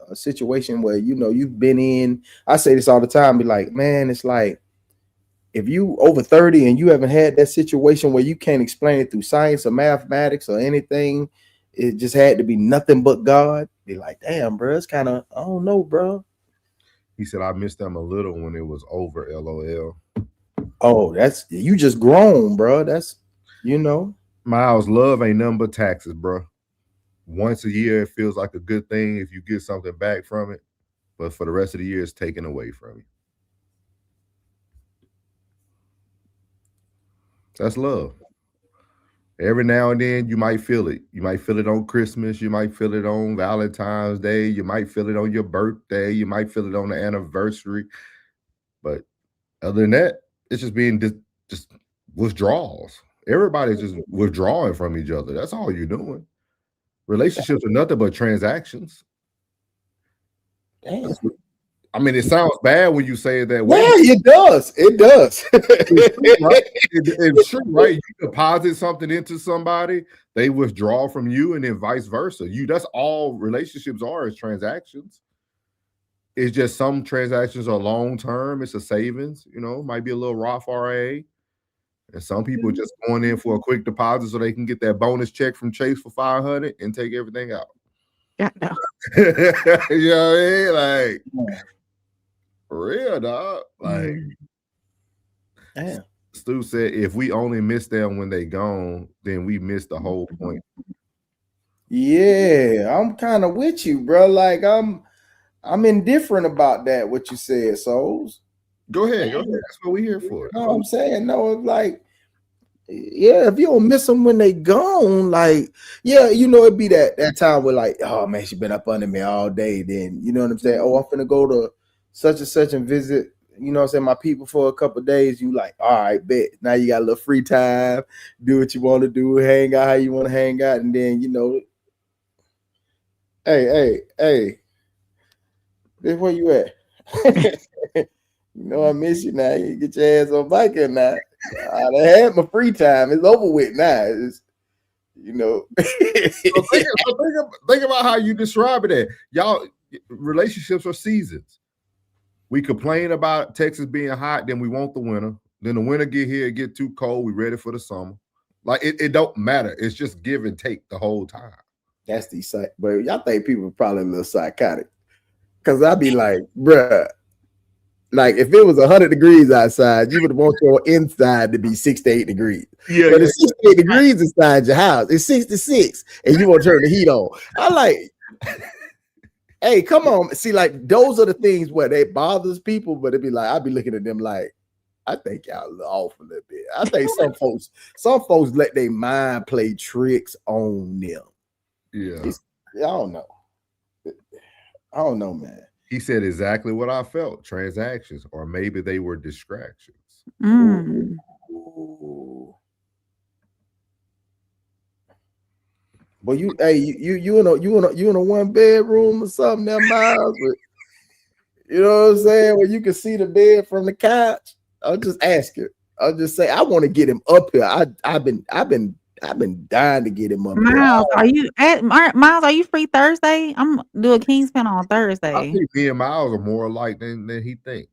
Speaker 4: a situation where, you know, you've been in. I say this all the time, be like, man, it's like if you over 30 and you haven't had that situation where you can't explain it through science or mathematics or anything, it just had to be nothing but God. Be like, damn, bro, it's kind of, I don't know, bro.
Speaker 3: He said, "I missed them a little when it was over." LOL.
Speaker 4: Oh, that's, you just grown, bro. That's, you know,
Speaker 3: Miles, love ain't nothing but taxes, bro. Once a year, it feels like a good thing if you get something back from it, but for the rest of the year, it's taken away from you. That's love. Every now and then, you might feel it. You might feel it on Christmas. You might feel it on Valentine's Day. You might feel it on your birthday. You might feel it on the anniversary. But other than that, it's just being just withdrawals. Everybody's just withdrawing from each other. That's all you're doing. Relationships are nothing but transactions.
Speaker 4: damn.
Speaker 3: I mean, it sounds bad when you say it that way.
Speaker 4: Yeah, it does. It does.
Speaker 3: It's true, right? You deposit something into somebody, they withdraw from you, and then vice versa. That's all relationships are, is transactions. It's just some transactions are long term. It's a savings, you know, might be a little Roth RA. And some people are just going in for a quick deposit so they can get that bonus check from Chase for $500 and take everything out.
Speaker 2: Yeah, no.
Speaker 3: You know what I mean? Like, for real, dog. Like,
Speaker 4: Damn.
Speaker 3: Stu said, if we only miss them when they gone, then we miss the whole point.
Speaker 4: Yeah, I'm kind of with you, bro. Like I'm indifferent about that, what you said, Souls.
Speaker 3: Go ahead. That's what we're here for.
Speaker 4: No, I'm saying, no, it's like, yeah, if you don't miss them when they gone, like, yeah, you know, it'd be that time where like, oh man, she been up under me all day. Then you know what I'm saying? Oh, I'm finna go to such and such and visit, you know what I'm saying, my people for a couple of days. You like, all right, bet. Now you got a little free time, do what you want to do, hang out how you want to hang out, and then, you know, hey, this where you at? You know I miss you now. You get your ass on bike here now. I done had my free time. It's over with now. It's, you know.
Speaker 3: So think about how you describe it. Y'all, relationships are seasons. We complain about Texas being hot, then we want the winter. Then the winter get here, it get too cold. We ready for the summer. Like it don't matter. It's just give and take the whole time.
Speaker 4: That's the site. But y'all think people are probably a little psychotic. Cause I'd be like, bruh, like if it was 100 degrees outside, you would want your inside to be 68 degrees.
Speaker 3: Yeah,
Speaker 4: but it's 68 degrees inside your house. It's 66, and you want to turn the heat on. I like, hey, come on. See, like those are the things where they bothers people, but it'd be like, I'd be looking at them like, I think y'all a little off a little bit. I think some folks let their mind play tricks on them.
Speaker 3: Yeah.
Speaker 4: I don't know, man.
Speaker 3: He said exactly what I felt. Transactions, or maybe they were distractions.
Speaker 2: Mm.
Speaker 4: Ooh. Well, you in a one bedroom or something there, Miles? You know what I'm saying? Where you can see the bed from the couch. I'll just ask you. I'll just say I want to get him up here. I've been dying to get him up
Speaker 2: Miles,
Speaker 4: here.
Speaker 2: Miles, are you free Thursday? I'm doing Kingspan on Thursday.
Speaker 3: I think me and Miles are more alike than he think.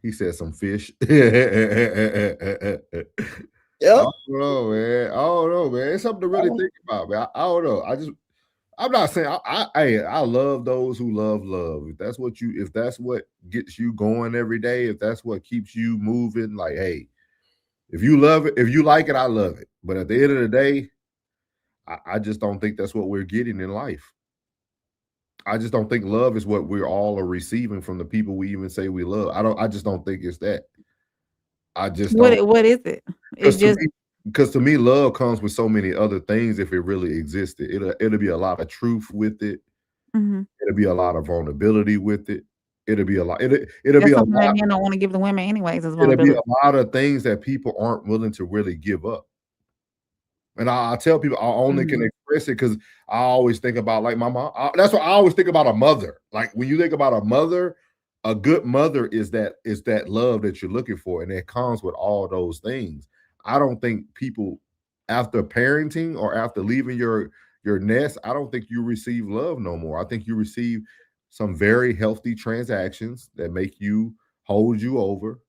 Speaker 3: He said some fish.
Speaker 4: Yep.
Speaker 3: I don't know, man. It's something to really think about, man. I don't know. I'm not saying I love those who love love. If that's what gets you going every day, if that's what keeps you moving, like, hey, if you love it, if you like it, I love it. But at the end of the day, I just don't think that's what we're getting in life. I just don't think love is what we're all are receiving from the people we even say we love. I just don't think it's that. I just
Speaker 2: what is it? It's just
Speaker 3: because to me, love comes with so many other things. If it really existed, it'll be a lot of truth with it. It'll be a lot of vulnerability with it. It'll be a lot. It'll be a lot.
Speaker 2: Men don't want to give the women anyways.
Speaker 3: It'll be a lot of things that people aren't willing to really give up. And I tell people I only can express it because I always think about like my mom. That's what I always think about a mother. Like when you think about a mother, a good mother is that love that you're looking for, and it comes with all those things. I don't think people after parenting or after leaving your nest, I don't think you receive love no more. I think you receive some very healthy transactions that make you hold you over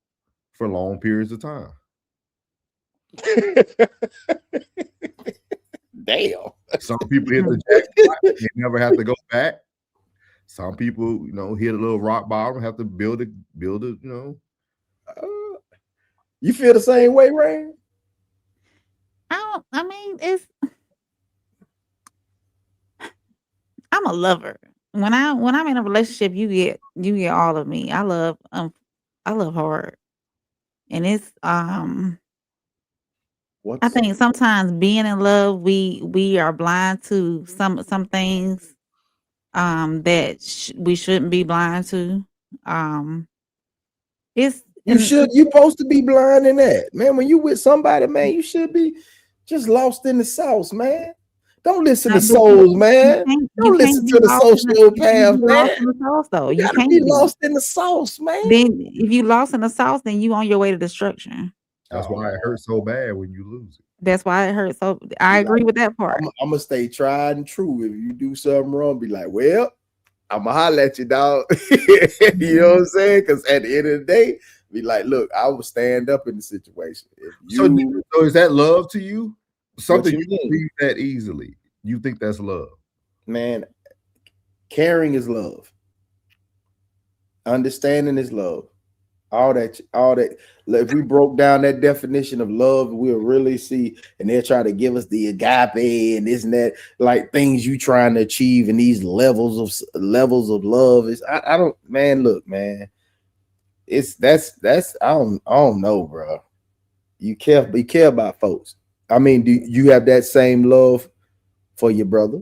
Speaker 3: for long periods of time.
Speaker 4: Damn.
Speaker 3: Some people hit the jackpot, they never have to go back. Some people, hit a little rock bottom, have to build it, You
Speaker 4: feel the same way, Rain?
Speaker 2: I mean, I'm a lover. When I'm in a relationship, you get all of me. I love hard. And it's I think sometimes being in love, we are blind to some things that we shouldn't be blind to.
Speaker 4: You're supposed to be blind in that, man. When you with somebody, man, you should be just lost in the sauce, man. Don't listen to souls, man. Don't listen to the sociopath, man. You gotta be lost in the sauce, man.
Speaker 2: Then if you lost in the sauce, then you on your way to destruction.
Speaker 3: That's why it hurts so bad when you lose it.
Speaker 2: That's why it hurts. So I agree with that part.
Speaker 4: I'm gonna stay tried and true. If you do something wrong, be like, well, I'm gonna holler at you, dog. You know what I'm saying? Because at the end of the day, be like, look, I will stand up in the situation.
Speaker 3: So is that love to you? Something you believe that easily. You think that's love?
Speaker 4: Man, caring is love. Understanding is love. All that. If we broke down that definition of love, we'll really see. And they're trying to give us the agape and this and that, like things you trying to achieve in these levels of love. I don't, man. Look, man. That's I don't know, bro. You care about folks. I mean, do you have that same love for your brother,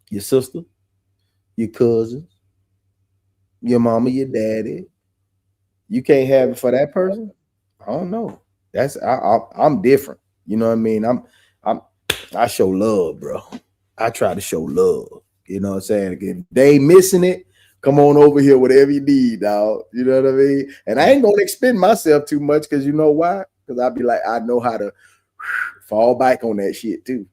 Speaker 4: your sister, your cousin, your mama, your daddy? You can't have it for that person? I don't know. I'm different. You know what I mean? I show love, bro. I try to show love. You know what I'm saying? If they missing it, come on over here, whatever you need, dog. You know what I mean? And I ain't gonna expend myself too much because you know why? Because I'll be like, I know how to fall back on that shit too.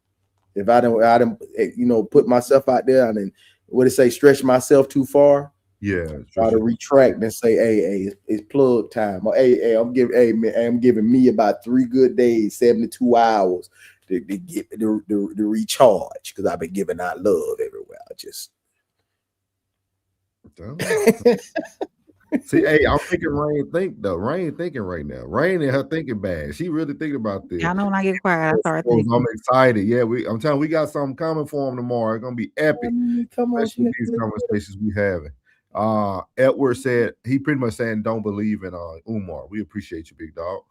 Speaker 4: If I don't, put myself out there and then stretch myself too far.
Speaker 3: Yeah,
Speaker 4: try to retract and say, hey, it's plug time. Or hey, I'm giving me about 3 good days, 72 hours to get the recharge because I've been giving out love everywhere.
Speaker 3: See, hey, I'm thinking Rain thinking right now. Rain and her thinking bad. She really thinking about this.
Speaker 2: I know when I get quiet, I start thinking.
Speaker 3: I'm excited. Yeah, I'm telling you, we got something coming for them tomorrow. It's gonna be epic. Especially these conversations we having. Edward said he pretty much saying don't believe in Umar. We appreciate you, big dog.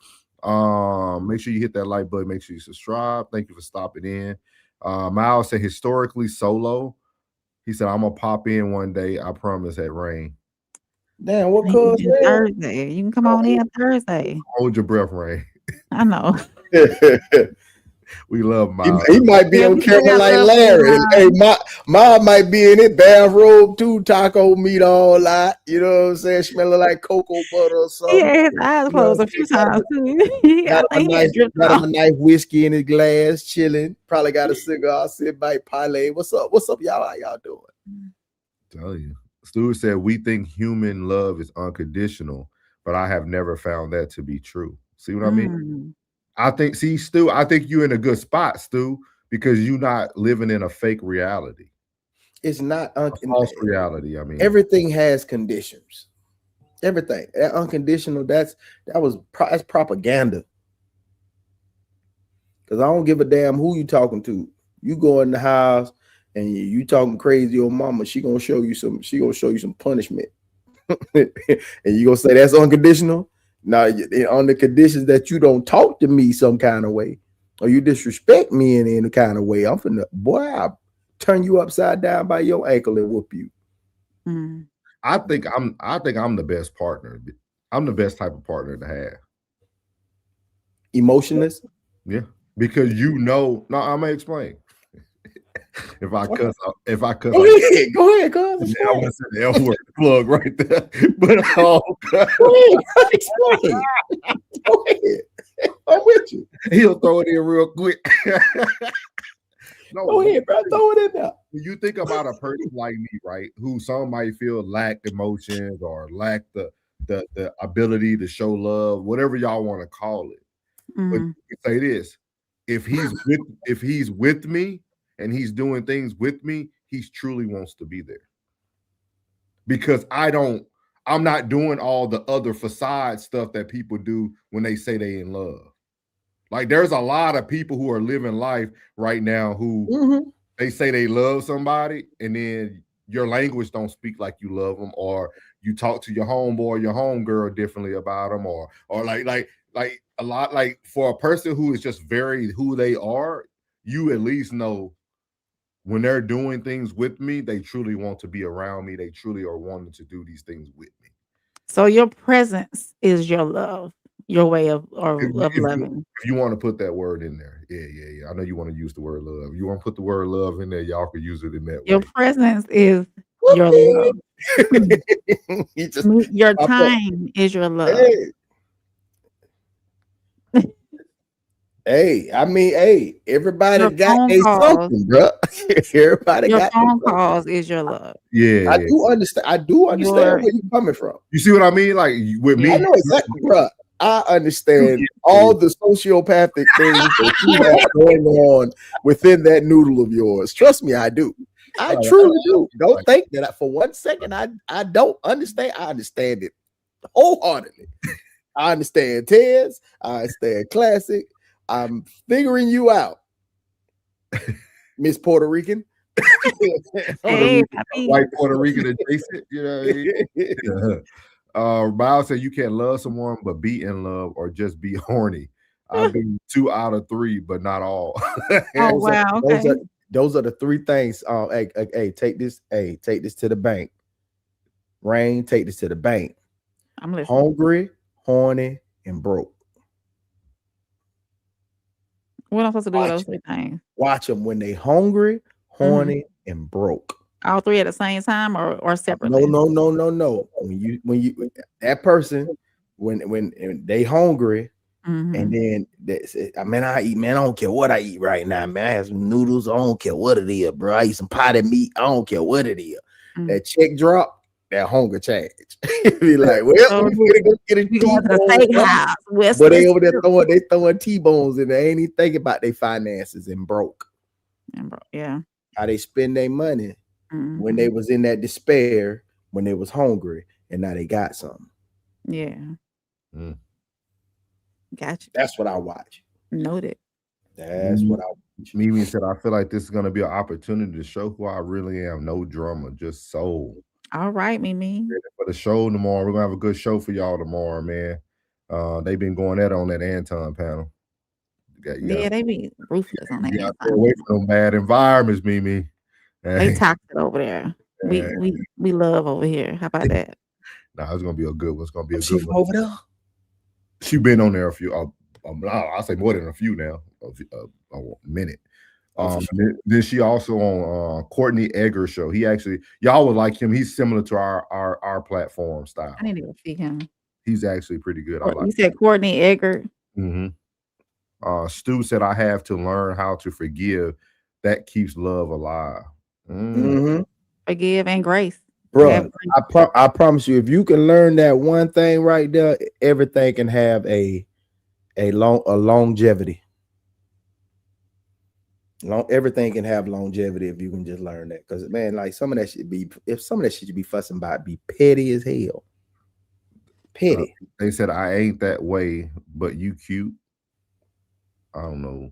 Speaker 3: Make sure you hit that like button. Make sure you subscribe. Thank you for stopping in. Miles said historically solo. He said I'm gonna pop in one day. I promise at Rain.
Speaker 4: Damn, what cause
Speaker 2: Thursday? You can come on in Thursday.
Speaker 3: Hold your breath, Rain.
Speaker 2: I know.
Speaker 3: We love Miles.
Speaker 4: He might be on camera like Larry. Hey, mom might be in it, bathrobe too, taco meat all lot. You know what I'm saying? Smelling like cocoa butter or something.
Speaker 2: Yeah, his eyes closed a few times too.
Speaker 4: Got a nice whiskey in his glass, chilling. Probably got a cigar, sit by parlay. What's up? What's up, y'all? How y'all doing?
Speaker 3: Tell you. Stu said we think human love is unconditional, but I have never found that to be true. See what I mean? I think, Stu, I think you're in a good spot, Stu, because you're not living in a fake reality.
Speaker 4: It's not
Speaker 3: false reality. I mean,
Speaker 4: everything has conditions. Everything that unconditional. That's propaganda. Because I don't give a damn who you talking to. You go in the house and you talking crazy to your mama, she gonna show you some punishment. And you gonna say that's unconditional? Now, on the conditions that you don't talk to me some kind of way, or you disrespect me in any kind of way, I'm finna, boy, I'll turn you upside down by your ankle and whoop you.
Speaker 2: Mm.
Speaker 3: I think I'm the best partner. I'm the best type of partner to have.
Speaker 4: Emotionless?
Speaker 3: Yeah. Because no, I'm gonna explain. If I cuss,
Speaker 4: go ahead,
Speaker 3: I'm gonna say the L word plug right there. But
Speaker 4: go ahead, explain. Go ahead. I'm with you.
Speaker 3: He'll throw it in real quick.
Speaker 4: Go ahead, bro. Throw it in there.
Speaker 3: When you think about a person like me, right, who some might feel lack emotions or lack the ability to show love, whatever y'all want to call it. But you can say this: if he's with me and he's doing things with me, he truly wants to be there. Because I'm not doing all the other facade stuff that people do when they say they in love. Like there's a lot of people who are living life right now who they say they love somebody and then your language don't speak like you love them, or you talk to your homeboy, your homegirl differently about them, or like a lot, like for a person who is just very who they are, you at least know when they're doing things with me, they truly want to be around me. They truly are wanting to do these things with me.
Speaker 2: So your presence is your love, your way of loving.
Speaker 3: If you want to put that word in there, yeah. I know you want to use the word love. You want to put the word love in there, y'all could use it in that
Speaker 2: your
Speaker 3: way.
Speaker 2: Presence is your love. Your time is your love.
Speaker 4: Hey, I mean, everybody got a something, bro. Everybody
Speaker 2: your
Speaker 4: got
Speaker 2: phone calls is your love.
Speaker 3: Yeah,
Speaker 4: I do understand where you're coming from.
Speaker 3: You see what I mean? Like with me,
Speaker 4: I know exactly, bro. I understand all the sociopathic things that you have going on within that noodle of yours. Trust me, I do. I truly do. Don't think that for 1 second I don't understand. I understand it wholeheartedly. I understand Tez. I understand Classic. I'm figuring you out, Miss Puerto Rican.
Speaker 2: Hey,
Speaker 3: white Puerto Rican adjacent, you know what I mean? Miles said you can't love someone but be in love or just be horny. I've been 2 out of 3, but not all.
Speaker 2: Oh wow, okay.
Speaker 4: Those are the 3 things. Hey, take this to the bank. Rain, take this to the bank.
Speaker 2: I'm listening.
Speaker 4: Hungry, horny, and broke.
Speaker 2: What am I supposed to do with those 3 things?
Speaker 4: Watch them when they hungry, horny, and broke.
Speaker 2: All 3 at the same time or separately?
Speaker 4: No. When you that person when they hungry, and then they say, man, I eat, man, I don't care what I eat right now, man. I have some noodles, I don't care what it is, bro. I eat some potted meat, I don't care what it is. That check drop, that hunger change. Be like, well, we're gonna get a T-bone. But they over there throwing T-bones and they ain't even thinking about their finances and broke.
Speaker 2: Yeah.
Speaker 4: How they spend their money when they was in that despair, when they was hungry, and now they got something.
Speaker 2: Yeah. Gotcha.
Speaker 4: That's what I watch.
Speaker 2: Noted.
Speaker 4: That's what I watch.
Speaker 3: Mimi said, I feel like this is gonna be an opportunity to show who I really am. No drama, just soul.
Speaker 2: All right, Mimi.
Speaker 3: For the show tomorrow, we're gonna have a good show for y'all tomorrow, man. They've been going at it on that Anton panel.
Speaker 2: Yeah, they be ruthless on that.
Speaker 3: You gotta stay away from them bad environments, Mimi.
Speaker 2: They toxic over there. We love over here. How about that?
Speaker 3: Nah, it's gonna be a good one. It's gonna be a
Speaker 4: good
Speaker 3: one.
Speaker 4: Over there.
Speaker 3: She's been on there a few. I'll say more than a few now. A minute. Then she also on Courtney Egger show. He actually, y'all would like him. He's similar to our platform style.
Speaker 2: I need to go see him.
Speaker 3: He's actually pretty good.
Speaker 2: You said Courtney Egger.
Speaker 3: Stu said, I have to learn how to forgive. That keeps love alive.
Speaker 2: Forgive and grace.
Speaker 4: Bro, I promise you, if you can learn that one thing right there, everything can have a longevity. Everything can have longevity if you can just learn that. Because man, like some of that should be, if some of that shit you be fussing about be petty as hell. Petty.
Speaker 3: They said I ain't that way, but you cute. I don't know.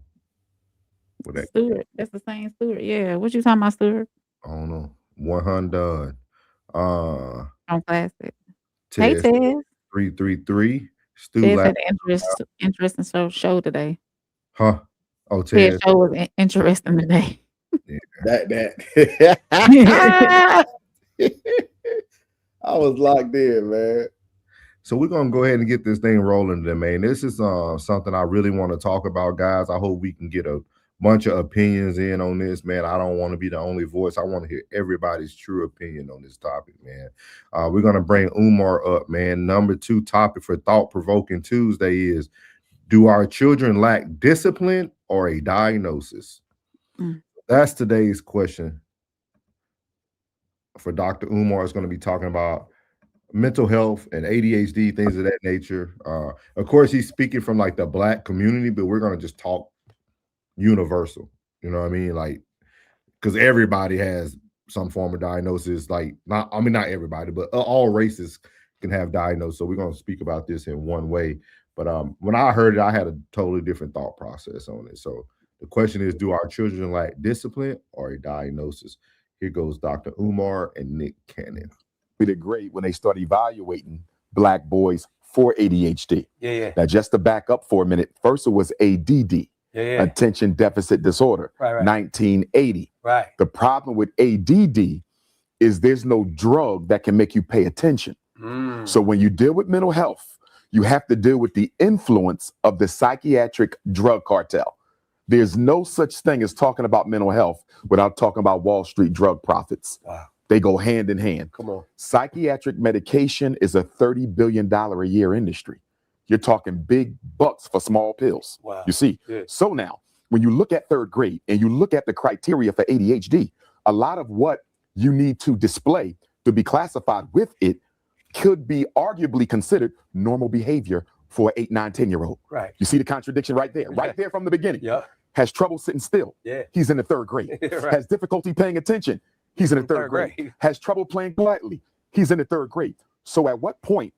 Speaker 3: What that?
Speaker 2: Stewart. That's the same Stewart. Yeah. What you talking about, Stewart?
Speaker 3: I don't know. 100.
Speaker 2: On Classic.
Speaker 3: Tez,
Speaker 2: Hey, Tez.
Speaker 3: 333. Stu
Speaker 2: Tez
Speaker 3: laughed.
Speaker 2: had an interesting show today.
Speaker 3: Huh? Oh,
Speaker 2: Tez
Speaker 3: Tez.
Speaker 2: show was interesting today.
Speaker 4: That. I was locked in, man.
Speaker 3: So we're gonna go ahead and get this thing rolling today, man. This is something I really want to talk about, guys. I hope we can get a bunch of opinions in on this, man. I don't want to be the only voice. I want to hear everybody's true opinion on this topic, man. We're gonna bring Umar up, man. Number 2 topic for Thought Provoking Tuesday is: do our children lack discipline or a diagnosis? That's today's question. For Dr. Umar is going to be talking about mental health and ADHD, things of that nature. Of course, he's speaking from like the Black community, but we're going to just talk universal. You know what I mean? Like, because everybody has some form of diagnosis. Like, not everybody, but all races can have diagnosis. So we're going to speak about this in one way. But when I heard it, I had a totally different thought process on it. So the question is, do our children lack discipline or a diagnosis? Here goes Dr. Umar and Nick Cannon.
Speaker 10: We did great when they started evaluating Black boys for ADHD.
Speaker 8: Yeah.
Speaker 10: Now, just to back up for a minute, first it was ADD, Attention Deficit Disorder, 1980.
Speaker 8: Right.
Speaker 10: The problem with ADD is there's no drug that can make you pay attention. So when you deal with mental health, you have to deal with the influence of the psychiatric drug cartel. There's no such thing as talking about mental health without talking about Wall Street drug profits.
Speaker 8: Wow.
Speaker 10: They go hand in hand.
Speaker 8: Come on.
Speaker 10: Psychiatric medication is a $30 billion a year industry. You're talking big bucks for small pills.
Speaker 8: Wow.
Speaker 10: You see?
Speaker 8: Yeah.
Speaker 10: So now, when you look at 3rd grade and you look at the criteria for ADHD, a lot of what you need to display to be classified with it could be arguably considered normal behavior for an 8, 9, 10-year-old.
Speaker 8: Right.
Speaker 10: You see the contradiction right there, right there from the beginning.
Speaker 8: Yeah.
Speaker 10: Has trouble sitting still.
Speaker 8: Yeah.
Speaker 10: He's in the 3rd grade.
Speaker 8: Right.
Speaker 10: Has difficulty paying attention. He's in the third grade. Has trouble playing quietly. He's in the 3rd grade. So at what point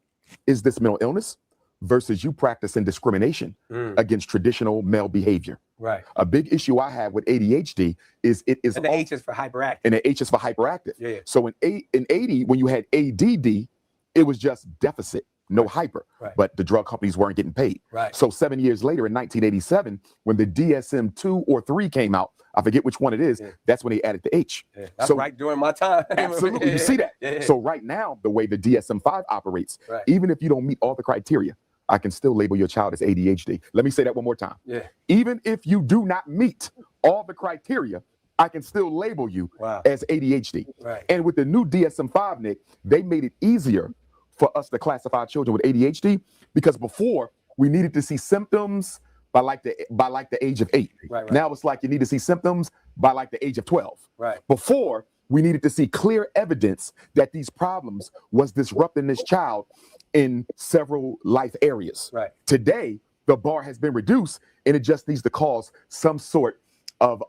Speaker 10: is this mental illness versus you practicing discrimination against traditional male behavior?
Speaker 8: Right.
Speaker 10: A big issue I have with ADHD is it is—
Speaker 8: And the H is for hyperactive.
Speaker 10: And the H is for hyperactive.
Speaker 8: Yeah.
Speaker 10: So in 80, when you had ADD, it was just deficit, no hyper.
Speaker 8: Right.
Speaker 10: But the drug companies weren't getting paid.
Speaker 8: Right.
Speaker 10: So 7 years later, in 1987, when the DSM-2 or 3 came out, I forget which one it is, that's when they added the H.
Speaker 8: Yeah. That's right during my time.
Speaker 10: Absolutely. You see that?
Speaker 8: Yeah.
Speaker 10: So right now, the way the DSM-5 operates,
Speaker 8: Right.
Speaker 10: even if you don't meet all the criteria, I can still label your child as ADHD. Let me say that one more time.
Speaker 8: Yeah.
Speaker 10: Even if you do not meet all the criteria, I can still label you as ADHD.
Speaker 8: Right.
Speaker 10: And with the new DSM-5, Nick, they made it easier for us to classify children with ADHD, because before we needed to see symptoms by like the age of 8.
Speaker 8: Right.
Speaker 10: Now it's like you need to see symptoms by like the age of 12.
Speaker 8: Right.
Speaker 10: Before, we needed to see clear evidence that these problems was disrupting this child in several life areas.
Speaker 8: Right.
Speaker 10: Today, the bar has been reduced, and it just needs to cause some sort of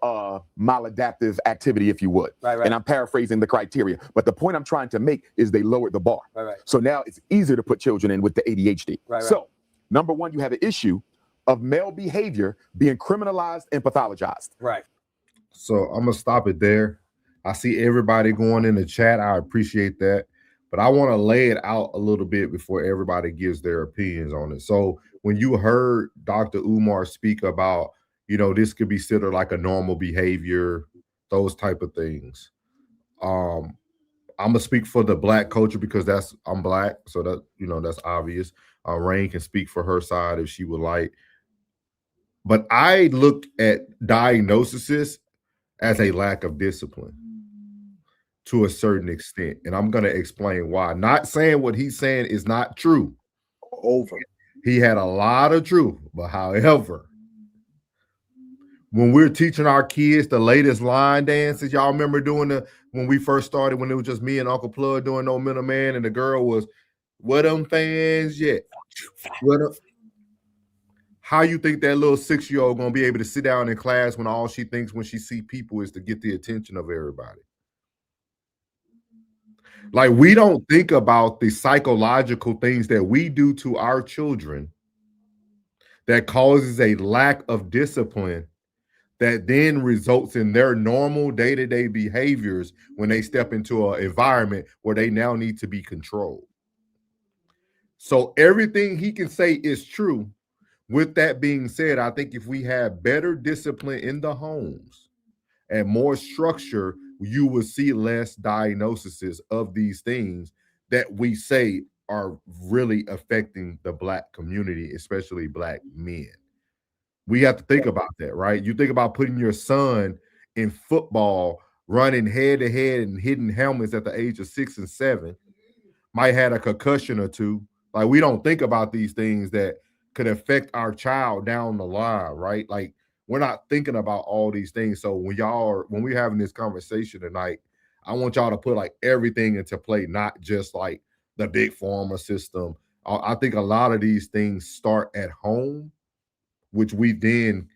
Speaker 10: maladaptive activity, if you would.
Speaker 8: Right.
Speaker 10: And I'm paraphrasing the criteria, but the point I'm trying to make is they lowered the bar.
Speaker 8: Right.
Speaker 10: So now it's easier to put children in with the ADHD.
Speaker 8: Right.
Speaker 10: So, number one, you have an issue of male behavior being criminalized and pathologized.
Speaker 8: Right.
Speaker 3: So I'm gonna stop it there. I see everybody going in the chat. I appreciate that, but I want to lay it out a little bit before everybody gives their opinions on it. So when you heard Dr. Umar speak about, this could be considered like a normal behavior, those type of things. I'm gonna speak for the Black culture because I'm Black, so that that's obvious. Rain can speak for her side if she would like. But I look at diagnoses as a lack of discipline to a certain extent. And I'm going to explain why. Not saying what he's saying is not true. He had a lot of truth. But however, when we're teaching our kids the latest line dances, y'all remember when we first started, when it was just me and Uncle Plug doing No Middleman, and the girl was, "What them fans yet? What up?" how you think that little 6-year-old gonna be able to sit down in class when all she thinks when she see people is to get the attention of everybody? Like, we don't think about the psychological things that we do to our children that causes a lack of discipline that then results in their normal day-to-day behaviors when they step into an environment where they now need to be controlled. So everything he can say is true. With that being said, I think if we have better discipline in the homes and more structure, you will see less diagnoses of these things that we say are really affecting the Black community, especially Black men. We have to think about that, right? You think about putting your son in football, running head to head and hitting helmets at the age of 6 and 7, might have a concussion or two. Like, we don't think about these things that could affect our child down the line, right? Like, we're not thinking about all these things. So when we're having this conversation tonight, I want y'all to put like everything into play, not just like the big pharma system. I think a lot of these things start at home, which we then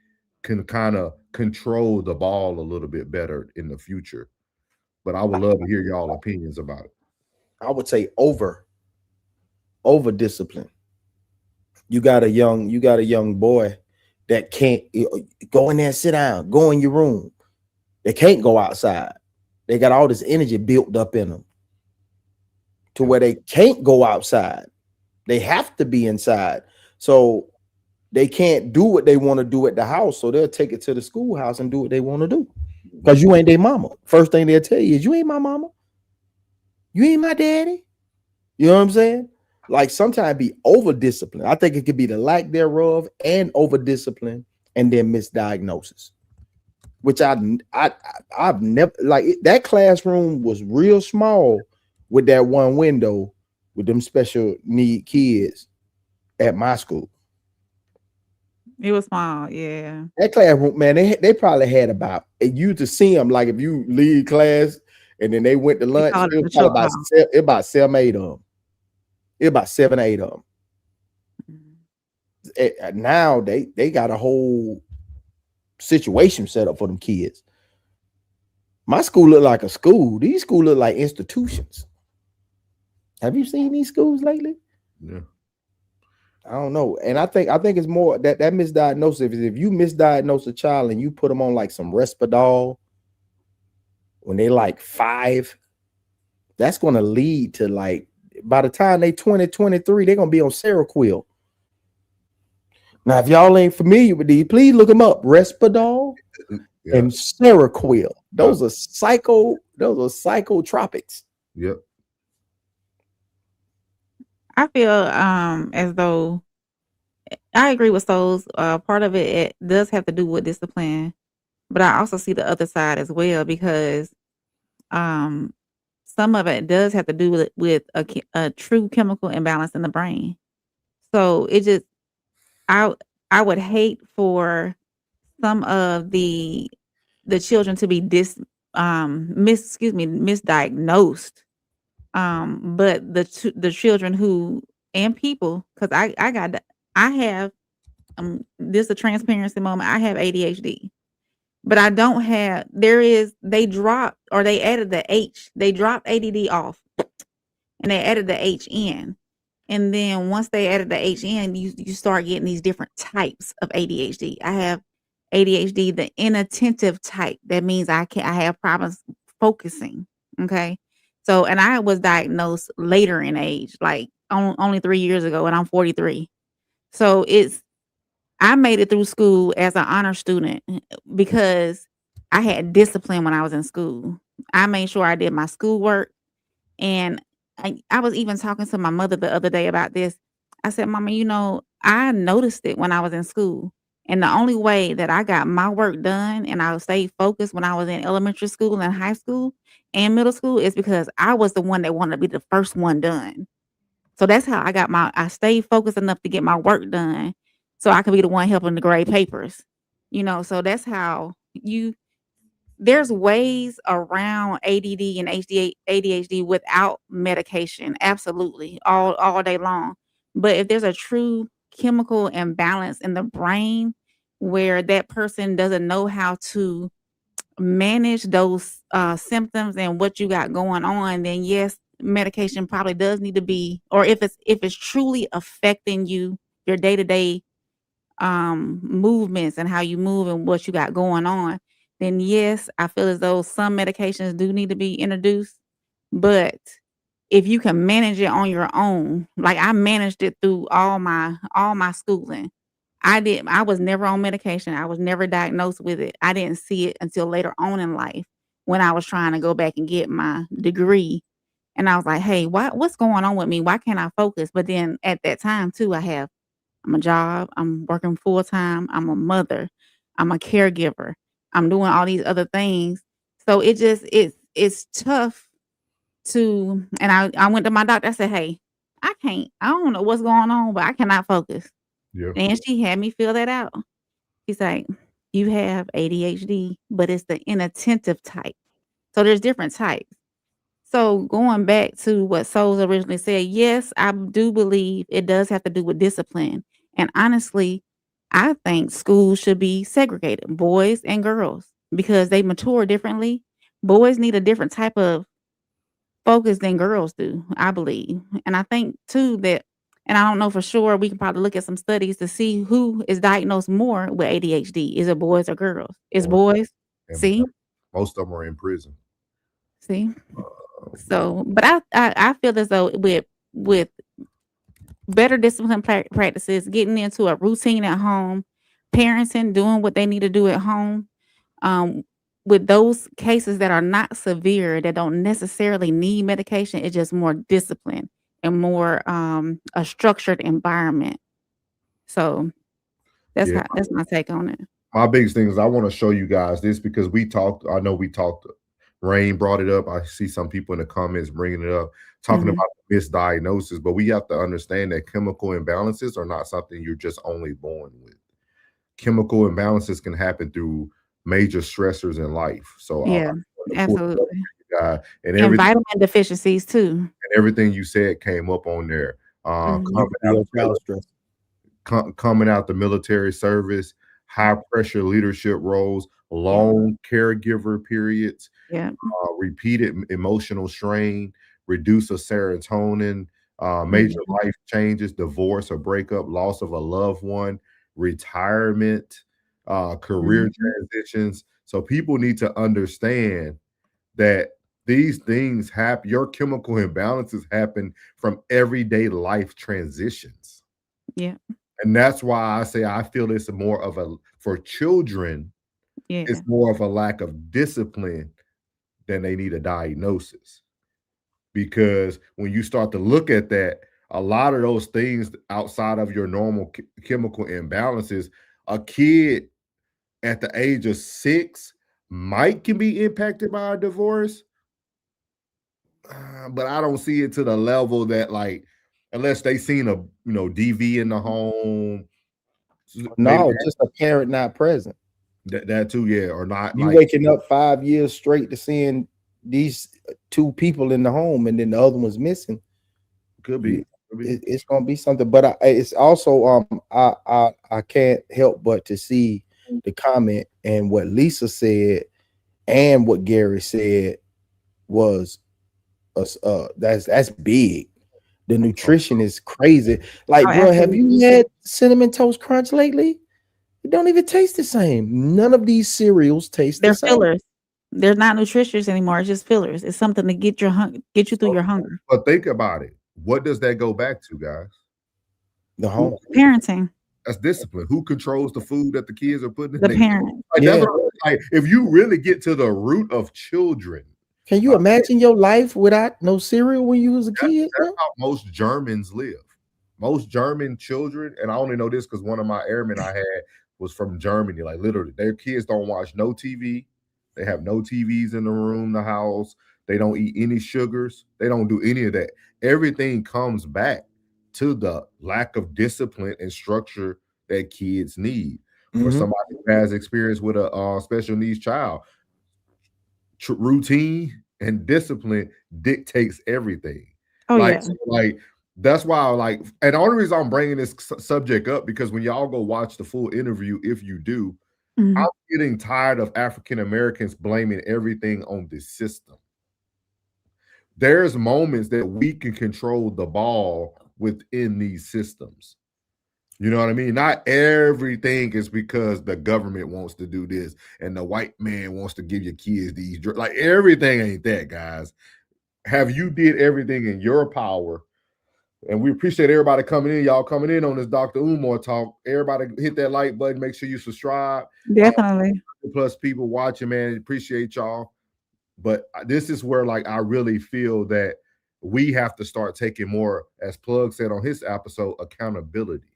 Speaker 3: can kind of control the ball a little bit better in the future. But I would love to hear y'all opinions about it.
Speaker 4: I would say over discipline. You got a young boy that can't go in there and sit down, go in your room. They can't go outside. They got all this energy built up in them to where they can't go outside. They have to be inside. So they can't do what they want to do at the house. So they'll take it to the schoolhouse and do what they want to do. Because you ain't their mama. First thing they'll tell you is, you ain't my mama. You ain't my daddy. You know what I'm saying? Like, sometimes be over discipline. I think it could be the lack thereof and over discipline and then misdiagnosis, which I've never, like, that classroom was real small with that one window with them special need kids at my school.
Speaker 2: It was small, yeah.
Speaker 4: That classroom, man, they probably had about, you to see them, like if you leave class and then they went to lunch, it was probably about 7, 8 of them. It about 7, 8 of them. Now they got a whole situation set up for them kids. My school looked like a school. These schools look like institutions. Have you seen these schools lately?
Speaker 3: Yeah.
Speaker 4: I don't know. And I think it's more that misdiagnosis. If you misdiagnose a child and you put them on like some Risperdal when they like 5, that's going to lead to, like, by the time they 20, 23, they're going to be on Seroquel. Now, if y'all ain't familiar with these, please look them up. Risperdal and Seroquel. Those are psychotropics.
Speaker 3: Yep.
Speaker 2: I feel as though I agree with Souls. Part of it does have to do with discipline, but I also see the other side as well, because some of it does have to do with a true chemical imbalance in the brain. So it just, I would hate for some of the children to be misdiagnosed. But the children who, and people, because I have this is a transparency moment. I have ADHD, but I don't have, they dropped, or they added the H. They dropped ADD off and they added the H in. And then once they added the H in, you start getting these different types of ADHD. I have ADHD, the inattentive type. That means I have problems focusing. Okay. So, and I was diagnosed later in age, like only 3 years ago, and I'm 43. So I made it through school as an honor student because I had discipline when I was in school. I made sure I did my schoolwork. And I was even talking to my mother the other day about this. I said, Mama, I noticed it when I was in school. And the only way that I got my work done and I stayed focused when I was in elementary school and high school and middle school is because I was the one that wanted to be the first one done. So that's how I stayed focused enough to get my work done so I could be the one helping to grade papers. So that's how there's ways around ADD and ADHD without medication. Absolutely. All day long. But if there's a true chemical imbalance in the brain where that person doesn't know how to manage those symptoms and what you got going on, then yes, medication probably does need to be, or if it's truly affecting you, your day-to-day movements and how you move and what you got going on, then yes, I feel as though some medications do need to be introduced. But if you can manage it on your own, like I managed it through all my schooling. I was never on medication. I was never diagnosed with it. I didn't see it until later on in life when I was trying to go back and get my degree. And I was like, hey, what's going on with me? Why can't I focus? But then at that time too, I'm a job, I'm working full time, I'm a mother, I'm a caregiver, I'm doing all these other things. So it's tough to, and I went to my doctor. I said, hey, I don't know what's going on, but I cannot focus.
Speaker 3: Yeah.
Speaker 2: And she had me fill that out. She's like, you have ADHD, but it's the inattentive type. So there's different types. So going back to what Souls originally said, yes, I do believe it does have to do with discipline. And honestly, I think schools should be segregated, boys and girls, because they mature differently. Boys need a different type of focus than girls do, I believe. And I think too that, and I don't know for sure, we can probably look at some studies to see who is diagnosed more with ADHD. Is it boys or girls? It's boys.
Speaker 3: And
Speaker 2: See?
Speaker 3: most of them are in prison.
Speaker 2: See? So, but I feel as though with better discipline practices, getting into a routine at home, parenting, doing what they need to do at home, with those cases that are not severe, that don't necessarily need medication, it's just more discipline and more a structured environment. So that's my take on it.
Speaker 3: My biggest thing is I want to show you guys this because I know we talked. Rain brought it up. I see some people in the comments bringing it up, talking about misdiagnosis, but we have to understand that chemical imbalances are not something you're just only born with. Chemical imbalances can happen through major stressors in life. So
Speaker 2: yeah, absolutely.
Speaker 3: And
Speaker 2: vitamin deficiencies too.
Speaker 3: And everything you said came up on there. Coming out the military service, high pressure leadership roles, long caregiver periods, repeated emotional strain, reduce of serotonin, major life changes, divorce or breakup, loss of a loved one, retirement, career transitions. So people need to understand that these things happen, your chemical imbalances happen from everyday life transitions.
Speaker 2: Yeah.
Speaker 3: And that's why I say I feel it's more of for children, it's more of a lack of discipline than they need a diagnosis. Because when you start to look at that, a lot of those things outside of your normal chemical imbalances, a kid at the age of 6 can be impacted by a divorce. But I don't see it to the level that, like, unless they seen a DV in the home.
Speaker 4: No, just a parent not present.
Speaker 3: That too, yeah, or not.
Speaker 4: You waking up 5 years straight to seeing these 2 people in the home, and then the other one's missing.
Speaker 3: Could be.
Speaker 4: It's gonna be something, but it's also I can't help but to see the comment and what Lisa said and what Gary said was that's big. The nutrition is crazy. Like, bro, have you had Cinnamon Toast Crunch lately? It don't even taste the same. None of these cereals taste the same.
Speaker 2: They're fillers. They're not nutritious anymore. It's just fillers. It's something to get you through your hunger.
Speaker 3: But think about it. What does that go back to, guys?
Speaker 4: The home.
Speaker 2: Parenting.
Speaker 3: That's discipline. Who controls the food that the kids are putting in?
Speaker 2: The parent.
Speaker 3: Like, if you really get to the root of children.
Speaker 4: Can you imagine your life without no cereal when you was a kid?
Speaker 3: That's how most Germans live. Most German children, and I only know this because one of my airmen I had was from Germany. Like, literally, their kids don't watch no TV. They have no TVs in the room, the house. They don't eat any sugars. They don't do any of that. Everything comes back to the lack of discipline and structure that kids need. For somebody who has experience with a special needs child, routine and discipline dictates everything. Like That's why, like, and the only reason I'm bringing this subject up because when y'all go watch the full interview, if you do, I'm getting tired of African Americans blaming everything on the system. There's moments that we can control the ball within these systems. You know what I mean? Not everything is because the government wants to do this and the white man wants to give your kids these drugs. Like, everything ain't that, guys. Have you did everything in your power? And we appreciate everybody coming in. Y'all coming in on this Dr. Umar talk. Everybody hit that like button. Make sure you subscribe.
Speaker 2: Definitely.
Speaker 3: Plus people watching, man. Appreciate y'all. But this is where, like, I really feel that we have to start taking more, as Plug said on his episode, accountability.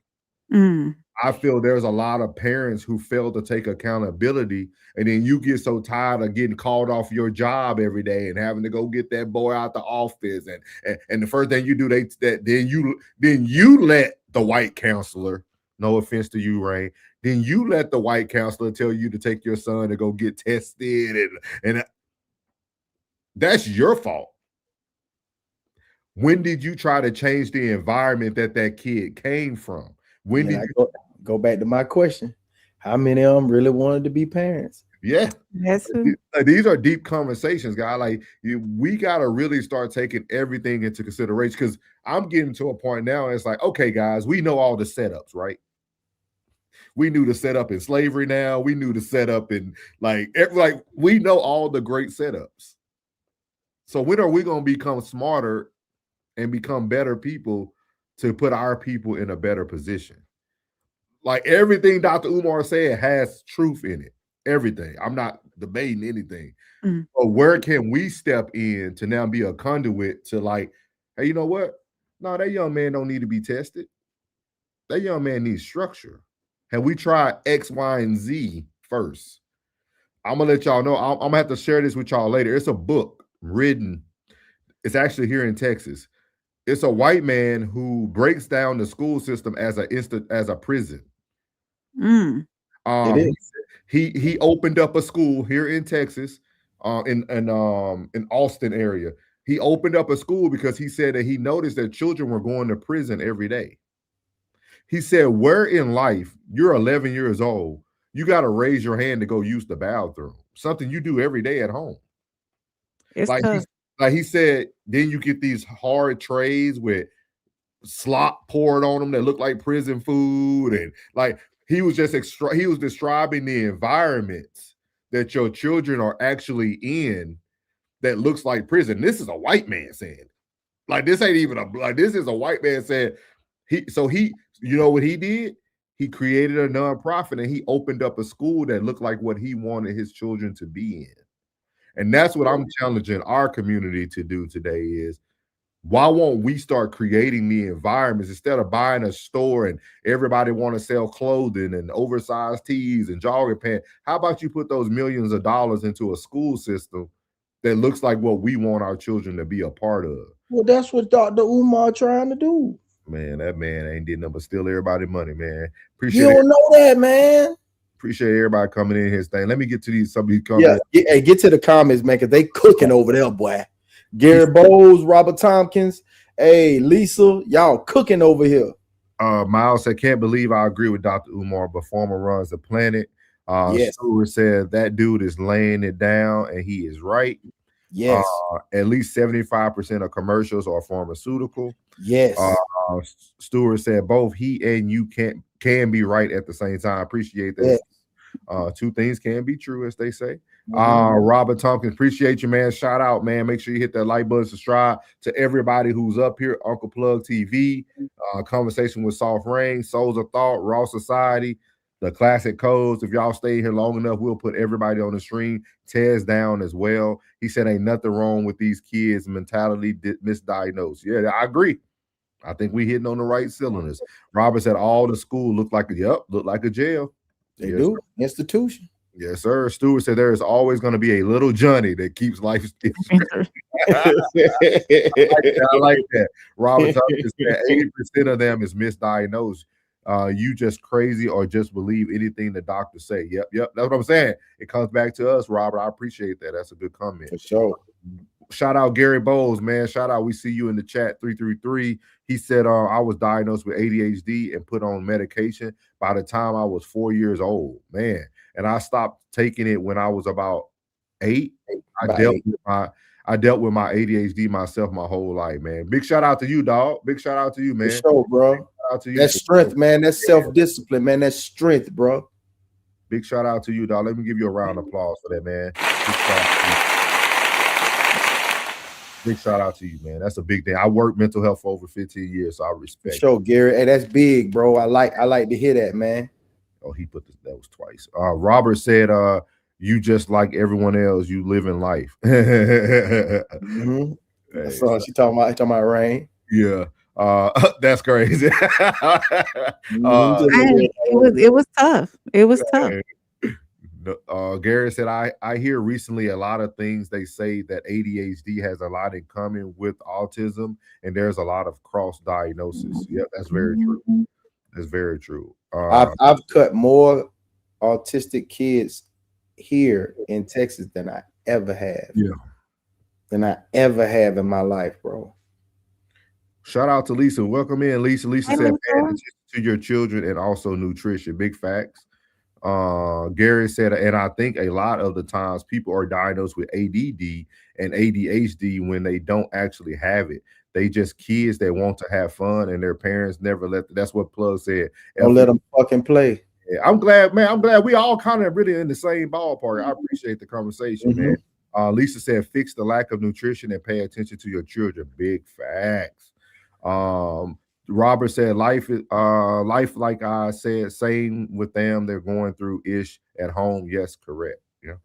Speaker 3: I feel there's a lot of parents who fail to take accountability, and then you get so tired of getting called off your job every day and having to go get that boy out the office, and the first thing you do, then you let the white counselor, no offense to you, Rain, then you let the white counselor tell you to take your son to go get tested, and that's your fault. When did you try to change the environment that kid came from? When did you
Speaker 4: go back to my question? How many of them really wanted to be parents?
Speaker 3: Yeah,
Speaker 2: that's
Speaker 3: these are deep conversations, guys. Like, we got to really start taking everything into consideration, because I'm getting to a point now. It's like, okay, guys, we know all the setups, right? We knew the setup in slavery. Now we knew the setup in like we know all the great setups. So when are we going to become smarter and become better people to put our people in a better position? Like, everything Dr. Umar said has truth in it. Everything. I'm not debating anything. But where can we step in to now be a conduit to, like, hey, you know what? No, that young man don't need to be tested. That young man needs structure. Have we tried X, Y, and Z first? I'm going to let y'all know. I'm going to have to share this with y'all later. It's a book written. It's actually here in Texas. It's a white man who breaks down the school system as a prison. He opened up a school here in Texas, in Austin area. He opened up a school because he said that he noticed that children were going to prison every day. He said, where in life, you're 11 years old, you got to raise your hand to go use the bathroom, something you do every day at home.
Speaker 2: It's
Speaker 3: like
Speaker 2: tough.
Speaker 3: Like he said, then you get these hard trays with slop poured on them that look like prison food. And like, he was describing the environments that your children are actually in that looks like prison. This is a white man saying, like, this ain't even this is a white man saying, you know what he did? He created a nonprofit and he opened up a school that looked like what he wanted his children to be in. And that's what I'm challenging our community to do today is, why won't we start creating the environments instead of buying a store and everybody want to sell clothing and oversized tees and jogging pants? How about you put those millions of dollars into a school system that looks like what we want our children to be a part of?
Speaker 4: Well, that's what Dr. Umar trying to do.
Speaker 3: Man, that man ain't did nothing but steal everybody money, man.
Speaker 4: You don't know that, man.
Speaker 3: Appreciate everybody coming in his thing. Let me get to some of these comments.
Speaker 4: Yeah, get to the comments, man, because they cooking over there, boy. Gary Bowles, Robert Tompkins, hey, Lisa, y'all cooking over here.
Speaker 3: Miles said, can't believe I agree with Dr. Umar, but Farmer runs the planet.
Speaker 4: Yes.
Speaker 3: Stewart said that dude is laying it down, and he is right.
Speaker 4: Yes.
Speaker 3: At least 75% of commercials are pharmaceutical.
Speaker 4: Yes.
Speaker 3: Stewart said both he and you can be right at the same time. I appreciate that. Yes. Two things can be true, as they say. Robert Tompkins, appreciate you, man. Shout out, man. Make sure you hit that like button, subscribe to everybody who's up here. Uncle Plug TV, Conversation with Soft Rain, Souls of Thought, Raw Society, the Classic Codes. If y'all stay here long enough, we'll put everybody on the stream. Tez down as well. He said ain't nothing wrong with these kids' mentality misdiagnosed. Yeah, I agree. I think we hitting on the right cylinders. Robert said all the school look like a jail.
Speaker 4: They do. Institution.
Speaker 3: Yes, sir. Stewart said there is always going to be a little Johnny that keeps life. I like that. Robert Tompkins said 80% of them is misdiagnosed. You just crazy or just believe anything the doctors say. Yep. That's what I'm saying. It comes back to us, Robert. I appreciate that. That's a good comment.
Speaker 4: For sure.
Speaker 3: shout out Gary Bowles, man. Shout out. We see you in the chat 333. He said, I was diagnosed with ADHD and put on medication by the time I was 4 years old, man. And I stopped taking it when I was about 8. I dealt with my ADHD myself my whole life, man. Big shout out to you, dog. Big shout out to you, man.
Speaker 4: For sure, bro.
Speaker 3: Shout out to you.
Speaker 4: That's strength, man. That's self-discipline, man. That's strength, bro.
Speaker 3: Big shout out to you, dog. Let me give you a round of applause for that, man. Big shout out to you, man. That's a big thing. I worked mental health for over 15 years, so I respect.
Speaker 4: For sure, Gary. Hey, that's big, bro. I like to hear that, man.
Speaker 3: Oh, he put this. That was twice. Robert said, "You just like everyone else. You live in life."
Speaker 4: Mm-hmm. That's all she talking about Rain.
Speaker 3: Yeah. That's crazy.
Speaker 2: It was tough. It was tough.
Speaker 3: Gary said, I hear recently a lot of things they say that ADHD has a lot in common with autism, and there's a lot of cross diagnosis. Yeah, that's very true. That's very true.
Speaker 4: I've cut more autistic kids here in Texas than I ever have.
Speaker 3: Yeah.
Speaker 4: Than I ever have in my life, bro.
Speaker 3: Shout out to Lisa. Welcome in, Lisa. Lisa said, pay attention to your children and also nutrition. Big facts. Gary said, and I think a lot of the times people are diagnosed with ADD and ADHD when they don't actually have it. They just kids that want to have fun, and their parents never let. That's what Plug said.
Speaker 4: Don't let them fucking play.
Speaker 3: Yeah, I'm glad, man. I'm glad we all kind of really in the same ballpark. I appreciate the conversation, man. Lisa said, fix the lack of nutrition and pay attention to your children. Big facts. Robert said, life, like I said, same with them. They're going through ish at home. Yes, correct. Yeah.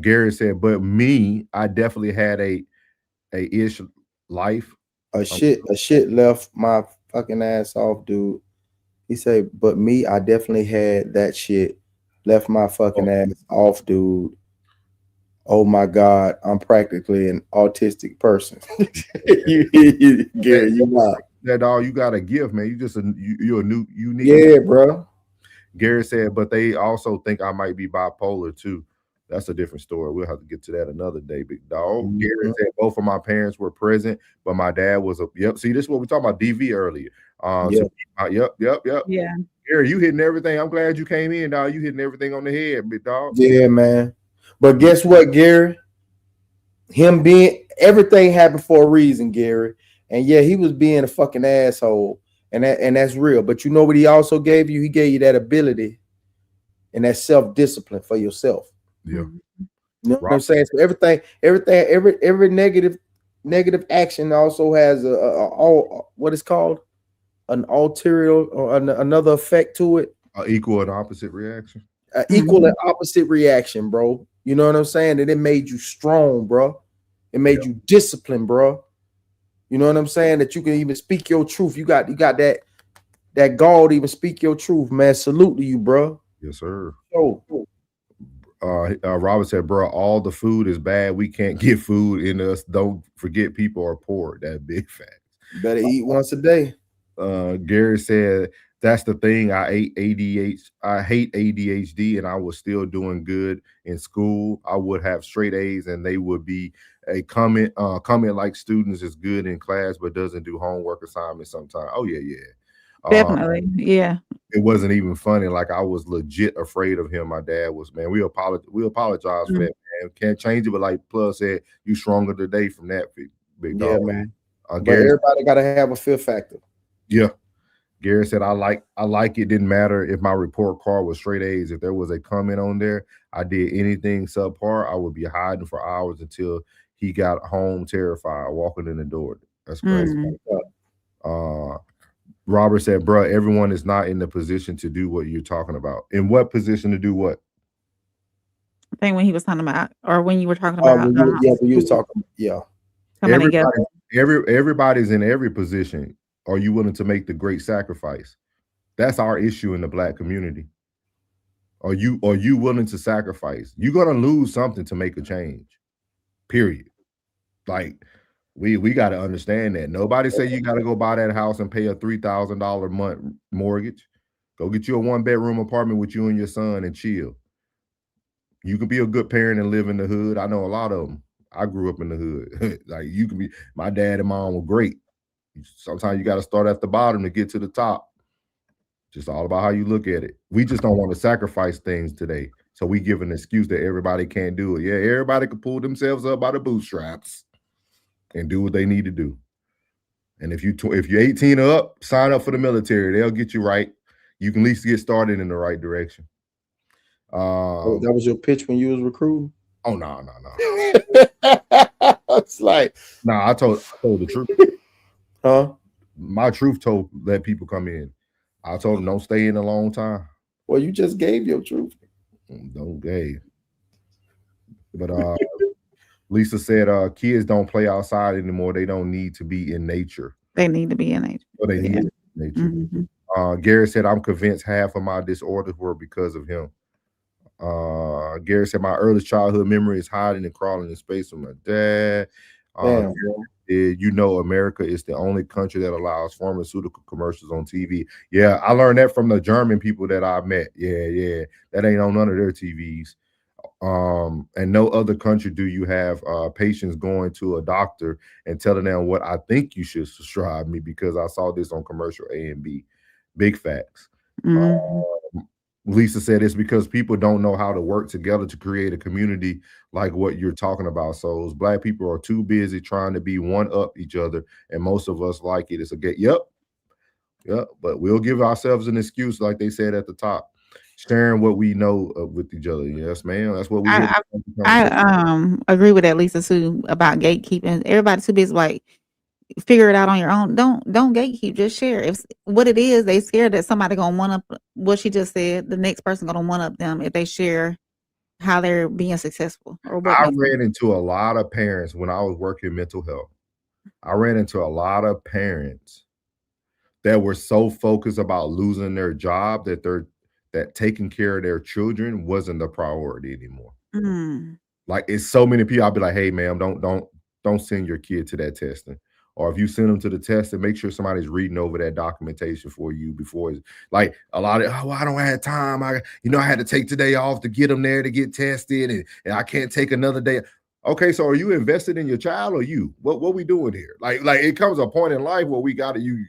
Speaker 3: Gary said, but me, I definitely had a ish life.
Speaker 4: A shit left my fucking ass off, dude. He said, but me, I definitely had that shit left my fucking ass off, dude. Oh my God, I'm practically an autistic person. Gary, you not.
Speaker 3: That all you got a gift, man. You're a new unique.
Speaker 4: Yeah, bro.
Speaker 3: Gary said, but they also think I might be bipolar too. That's a different story. We'll have to get to that another day, big dog. Gary said both of my parents were present, but my dad was a yep. See, this is what we talked about DV earlier. Yep.
Speaker 2: Yeah.
Speaker 3: Gary, you hitting everything. I'm glad you came in, dog. You hitting everything on the head, big dog.
Speaker 4: Yeah, man. But guess what, Gary? Him being everything happened for a reason, Gary. And yeah, he was being a fucking asshole, and that's real. But you know what he also gave you? He gave you that ability and that self-discipline for yourself.
Speaker 3: Yeah.
Speaker 4: You know what I'm saying? So every negative action also has what is called an ulterior or another effect to it.
Speaker 3: Equal and opposite reaction.
Speaker 4: Equal and opposite reaction, bro. You know what I'm saying? And it made you strong, bro. It made you disciplined, bro. You know what I'm saying? That you can even speak your truth. You got that gall to even speak your truth, man. Salute to you, bro.
Speaker 3: Yes, sir.
Speaker 4: So,
Speaker 3: Robert said, bro, all the food is bad. We can't get food in us. Don't forget people are poor. That big fact.
Speaker 4: Better eat once a day.
Speaker 3: Gary said, that's the thing. I hate ADHD, and I was still doing good in school. I would have straight A's, and they would be a comment like students is good in class, but doesn't do homework assignments sometimes. Oh, yeah.
Speaker 2: Definitely. Yeah.
Speaker 3: It wasn't even funny. Like, I was legit afraid of him. My dad was, man. We apologize for that, man. Can't change it, but like Plus said, you stronger today from that big dog.
Speaker 4: Yeah, man. Gary, everybody gotta have a fear factor.
Speaker 3: Yeah. Gary said, I like it. Didn't matter if my report card was straight A's. If there was a comment on there, I did anything subpar, I would be hiding for hours until he got home terrified, walking in the door. That's crazy. Robert said, bro, everyone is not in the position to do what you're talking about. In what position to do what?
Speaker 2: I think when he was talking about, or when you were talking about.
Speaker 4: You was talking,
Speaker 3: Everybody's in every position. Are you willing to make the great sacrifice? That's our issue in the Black community. Are you willing to sacrifice? You're gonna lose something to make a change. Period. Like, we got to understand that. Nobody say you got to go buy that house and pay a $3,000 a month mortgage. Go get you a 1-bedroom apartment with you and your son and chill. You can be a good parent and live in the hood. I know a lot of them. I grew up in the hood. Like you can be, my dad and mom were great. Sometimes you got to start at the bottom to get to the top. Just all about how you look at it. We just don't want to sacrifice things today. So we give an excuse that everybody can't do it. Yeah, everybody can pull themselves up by the bootstraps and do what they need to do. And if you're 18 or up, sign up for the military. They'll get you right. You can at least get started in the right direction.
Speaker 4: That was your pitch when you was recruiting?
Speaker 3: Oh no.
Speaker 4: It's like,
Speaker 3: I told the truth.
Speaker 4: Huh?
Speaker 3: My truth told let people come in. I told them don't stay in a long time.
Speaker 4: Well, you just gave your truth.
Speaker 3: Don't gave. But Lisa said kids don't play outside anymore. They don't need to be in nature.
Speaker 2: They need to be in nature.
Speaker 3: Well, they need to be in nature. Gary said, I'm convinced half of my disorders were because of him. Gary said, my earliest childhood memory is hiding and crawling in space with my dad. You know, America is the only country that allows pharmaceutical commercials on TV. Yeah, I learned that from the German people that I met. Yeah. That ain't on none of their TVs. And no other country do you have patients going to a doctor and telling them what I think you should prescribe me because I saw this on commercial A and B. Big facts. Lisa said it's because people don't know how to work together to create a community like what you're talking about. So Black people are too busy trying to be one up each other, and most of us like it. It's a get. Yep. But we'll give ourselves an excuse, like they said at the top, sharing what we know with each other. Yes, ma'am. That's what we.
Speaker 2: I agree with that, Lisa, too, about gatekeeping. Everybody's too busy, like, figure it out on your own. Don't gatekeep, just share. If what it is, they scared that somebody gonna one up what she just said, the next person gonna one up them if they share how they're being successful. Or what
Speaker 3: I ran into a lot of parents when I was working mental health. I ran into a lot of parents that were so focused about losing their job that taking care of their children wasn't the priority anymore. Like it's so many people. I'll be like, hey, ma'am, don't send your kid to that testing. Or if you send them to the test, and make sure somebody's reading over that documentation for you before it's like a lot of, I don't have time. I had to take today off to get them there to get tested, and I can't take another day. Okay, so are you invested in your child or you? What we doing here? Like it comes a point in life where we got to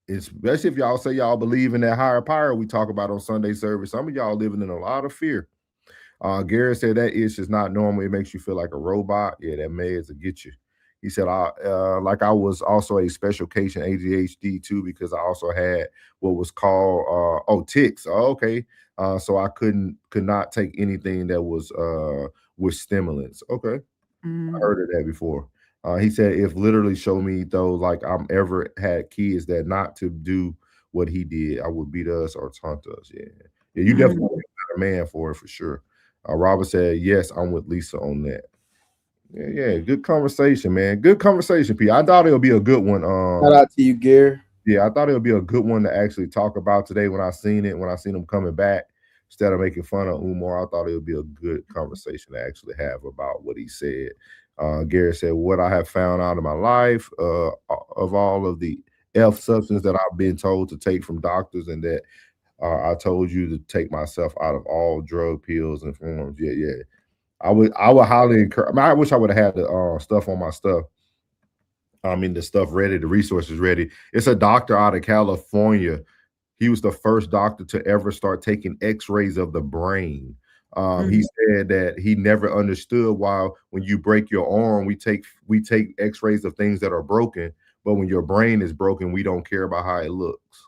Speaker 3: especially if y'all say y'all believe in that higher power we talk about on Sunday service. Some of y'all living in a lot of fear. Gary said that itch is not normal. It makes you feel like a robot. Yeah, that meds will get you. He said, I was also a special case in ADHD too, because I also had what was called tics. Okay. So I could not take anything that was with stimulants. Okay. I heard of that before. He said, if literally show me though, like I'm ever had kids that not to do what he did, I would beat us or taunt us. Yeah, you definitely a better man for it for sure. Robert said, yes, I'm with Lisa on that. Yeah, good conversation, man. Good conversation, P. I thought it would be a good one.
Speaker 4: Shout out to you, Gary.
Speaker 3: Yeah, I thought it would be a good one to actually talk about today when I seen him coming back. Instead of making fun of Umar, I thought it would be a good conversation to actually have about what he said. Gary said, what I have found out in my life of all of the F substance that I've been told to take from doctors, and that I told you to take myself out of all drug pills and forms. Yeah. I would highly encourage. I wish I would have had the stuff on my stuff. The stuff ready, the resources ready. It's a doctor out of California. He was the first doctor to ever start taking X-rays of the brain. He said that he never understood why when you break your arm, we take X-rays of things that are broken, but when your brain is broken, we don't care about how it looks.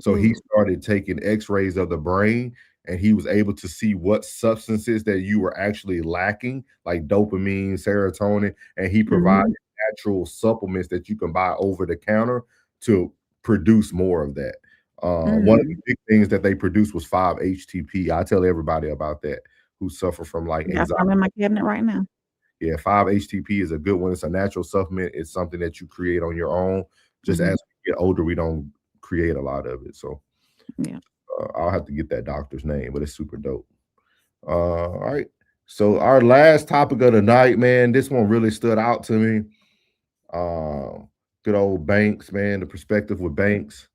Speaker 3: So he started taking X-rays of the brain, and he was able to see what substances that you were actually lacking, like dopamine, serotonin, and he provided natural supplements that you can buy over the counter to produce more of that. One of the big things that they produced was 5-HTP. I tell everybody about that who suffer from like anxiety.
Speaker 2: I'm in my cabinet right now.
Speaker 3: Yeah, 5-HTP is a good one. It's a natural supplement. It's something that you create on your own. Just as we get older, we don't create a lot of it. So
Speaker 2: yeah.
Speaker 3: I'll have to get that doctor's name, but it's super dope. All right. So our last topic of the night, man, this one really stood out to me. Good old banks, man, the perspective with banks.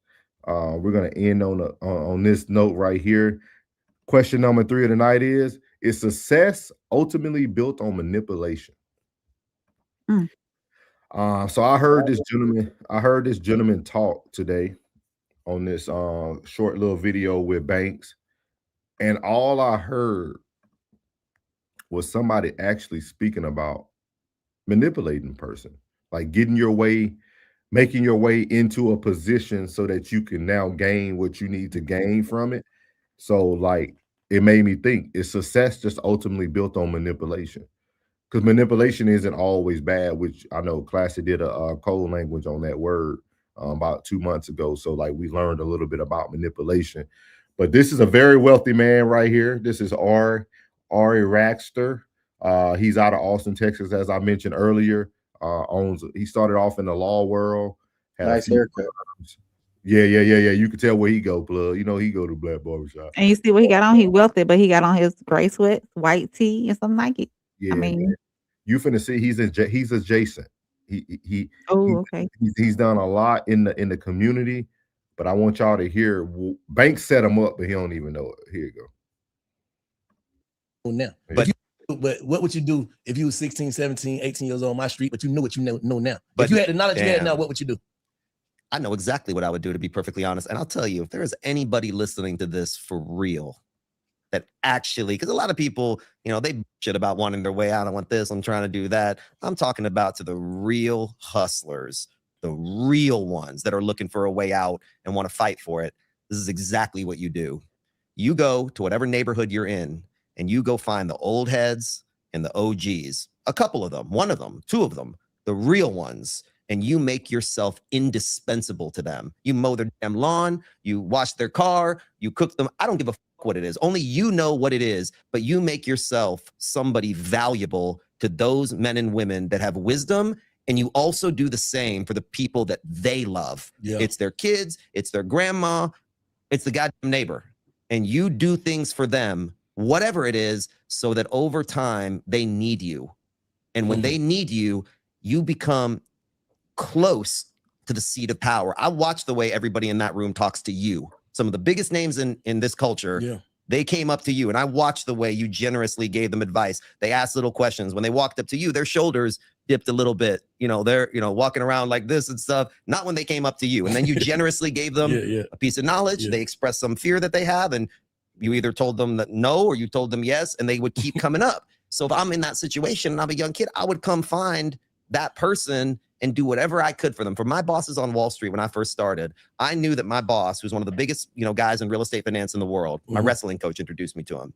Speaker 3: We're going to end on this note right here. Question number 3 of the night is Is success ultimately built on manipulation?
Speaker 2: Mm.
Speaker 3: So I heard this gentleman talk today on this short little video with Banks, and all I heard was somebody actually speaking about manipulating a person, like making your way into a position so that you can now gain what you need to gain from it. So like it made me think, is success just ultimately built on manipulation? Because manipulation isn't always bad, which I know Classy did a code language on that word about 2 months ago. So like we learned a little bit about manipulation. But this is a very wealthy man right here. This is Ari Raxter. He's out of Austin, Texas, as I mentioned earlier. He started off in the law world.
Speaker 4: Nice haircut.
Speaker 3: Yeah. You can tell where he go, plug. You know, he go to Black Barbershop.
Speaker 2: And you see what he got on? He wealthy, but he got on his gray sweats, white tee, and some Nike.
Speaker 3: Yeah,
Speaker 2: I mean,
Speaker 3: man. You finna see he's adjacent.
Speaker 2: Okay.
Speaker 3: He's done a lot in the community, but I want y'all to hear. Banks set him up, but he don't even know it. Here you go.
Speaker 11: Now,
Speaker 3: Yeah.
Speaker 11: but what would you do if you was 16, 17, 18 years old on my street, but you knew what you know now?
Speaker 12: But
Speaker 11: if you had the knowledge you had
Speaker 12: damn.
Speaker 11: now, what would you do?
Speaker 12: I know exactly what I would do, to be perfectly honest. And I'll tell you, if there is anybody listening to this for real, that actually, because a lot of people, you know, they shit about wanting their way out. I want this, I'm trying to do that. I'm talking about to the real hustlers, the real ones that are looking for a way out and want to fight for it. This is exactly what you do. You go to whatever neighborhood you're in and you go find the old heads and the OGs, a couple of them, one of them, two of them, the real ones, and you make yourself indispensable to them. You mow their damn lawn, you wash their car, you cook them. I don't give a fuck what it is. Only you know what it is, but you make yourself somebody valuable to those men and women that have wisdom, and you also do the same for the people that they love.
Speaker 11: Yeah.
Speaker 12: It's their kids, it's their grandma, it's the goddamn neighbor. And you do things for them, whatever it is, so that over time they need you. And when they need you, you become close to the seat of power. I watch the way everybody in that room talks to you. Some of the biggest names in this culture, they came up to you, and I watched the way you generously gave them advice. They asked little questions. When they walked up to you, their shoulders dipped a little bit. You know, they're, you know, walking around like this and stuff. Not when they came up to you. And then you generously gave them a piece of knowledge. They expressed some fear that they have, and you either told them that no, or you told them yes, and they would keep coming up. So if I'm in that situation and I'm a young kid, I would come find that person and do whatever I could for them. For my bosses on Wall Street, when I first started, I knew that my boss, who's one of the biggest, you know, guys in real estate finance in the world, my wrestling coach introduced me to him.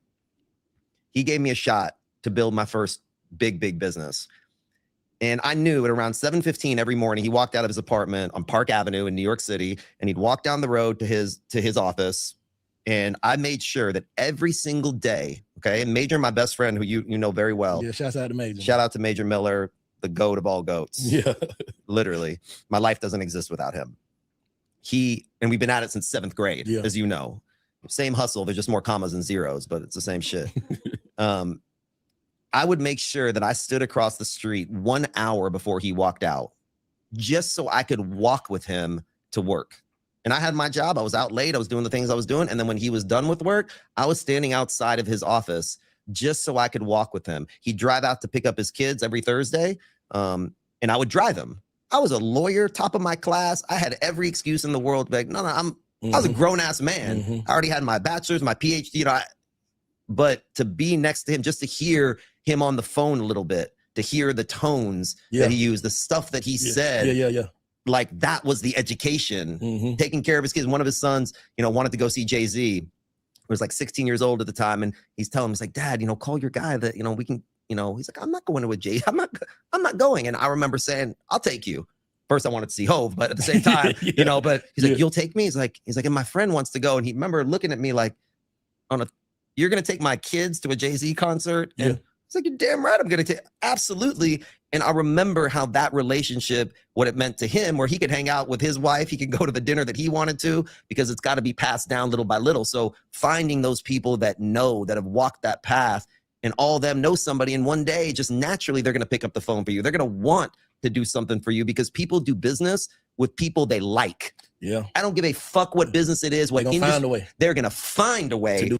Speaker 12: He gave me a shot to build my first big business. And I knew at around 7:15 every morning, he walked out of his apartment on Park Avenue in New York City, and he'd walk down the road to his office. And I made sure that every single day, okay, and Major, my best friend, who you know very well.
Speaker 11: Yeah, shout out to Major.
Speaker 12: Shout out to Major Miller, the goat of all goats.
Speaker 11: Yeah.
Speaker 12: Literally. My life doesn't exist without him. And we've been at it since 7th grade, as you know. Same hustle, there's just more commas and zeros, but it's the same shit. I would make sure that I stood across the street 1 hour before he walked out, just so I could walk with him to work. And I had my job. I was out late. I was doing the things I was doing. And then when he was done with work, I was standing outside of his office just so I could walk with him. He'd drive out to pick up his kids every Thursday, and I would drive him. I was a lawyer, top of my class. I had every excuse in the world to be like, no, I was a grown-ass man. I already had my bachelor's, my PhD, you know. But to be next to him, just to hear him on the phone a little bit, to hear the tones that he used, the stuff that he said. Like that was the education, taking care of his kids. One of his sons, you know, wanted to go see Jay-Z. He was like 16 years old at the time. And he's telling him, he's like, Dad, you know, call your guy that, you know, we can, you know, he's like, I'm not going to a Jay. I'm not going. And I remember saying, I'll take you. First, I wanted to see Hove, but at the same time, you know, but he's like, you'll take me? He's like, and my friend wants to go. And he remember looking at me like, you're going to take my kids to a Jay-Z concert? And it's like, you're damn right I'm going to take, absolutely. And I remember how that relationship, what it meant to him, where he could hang out with his wife, he could go to the dinner that he wanted to, because it's got to be passed down little by little. So finding those people that know, that have walked that path, and all of them know somebody, and one day just naturally they're going to pick up the phone for you. They're going to want to do something for you, because people do business with people they like. I don't give a fuck what business it is, what industry. They're going to find a way.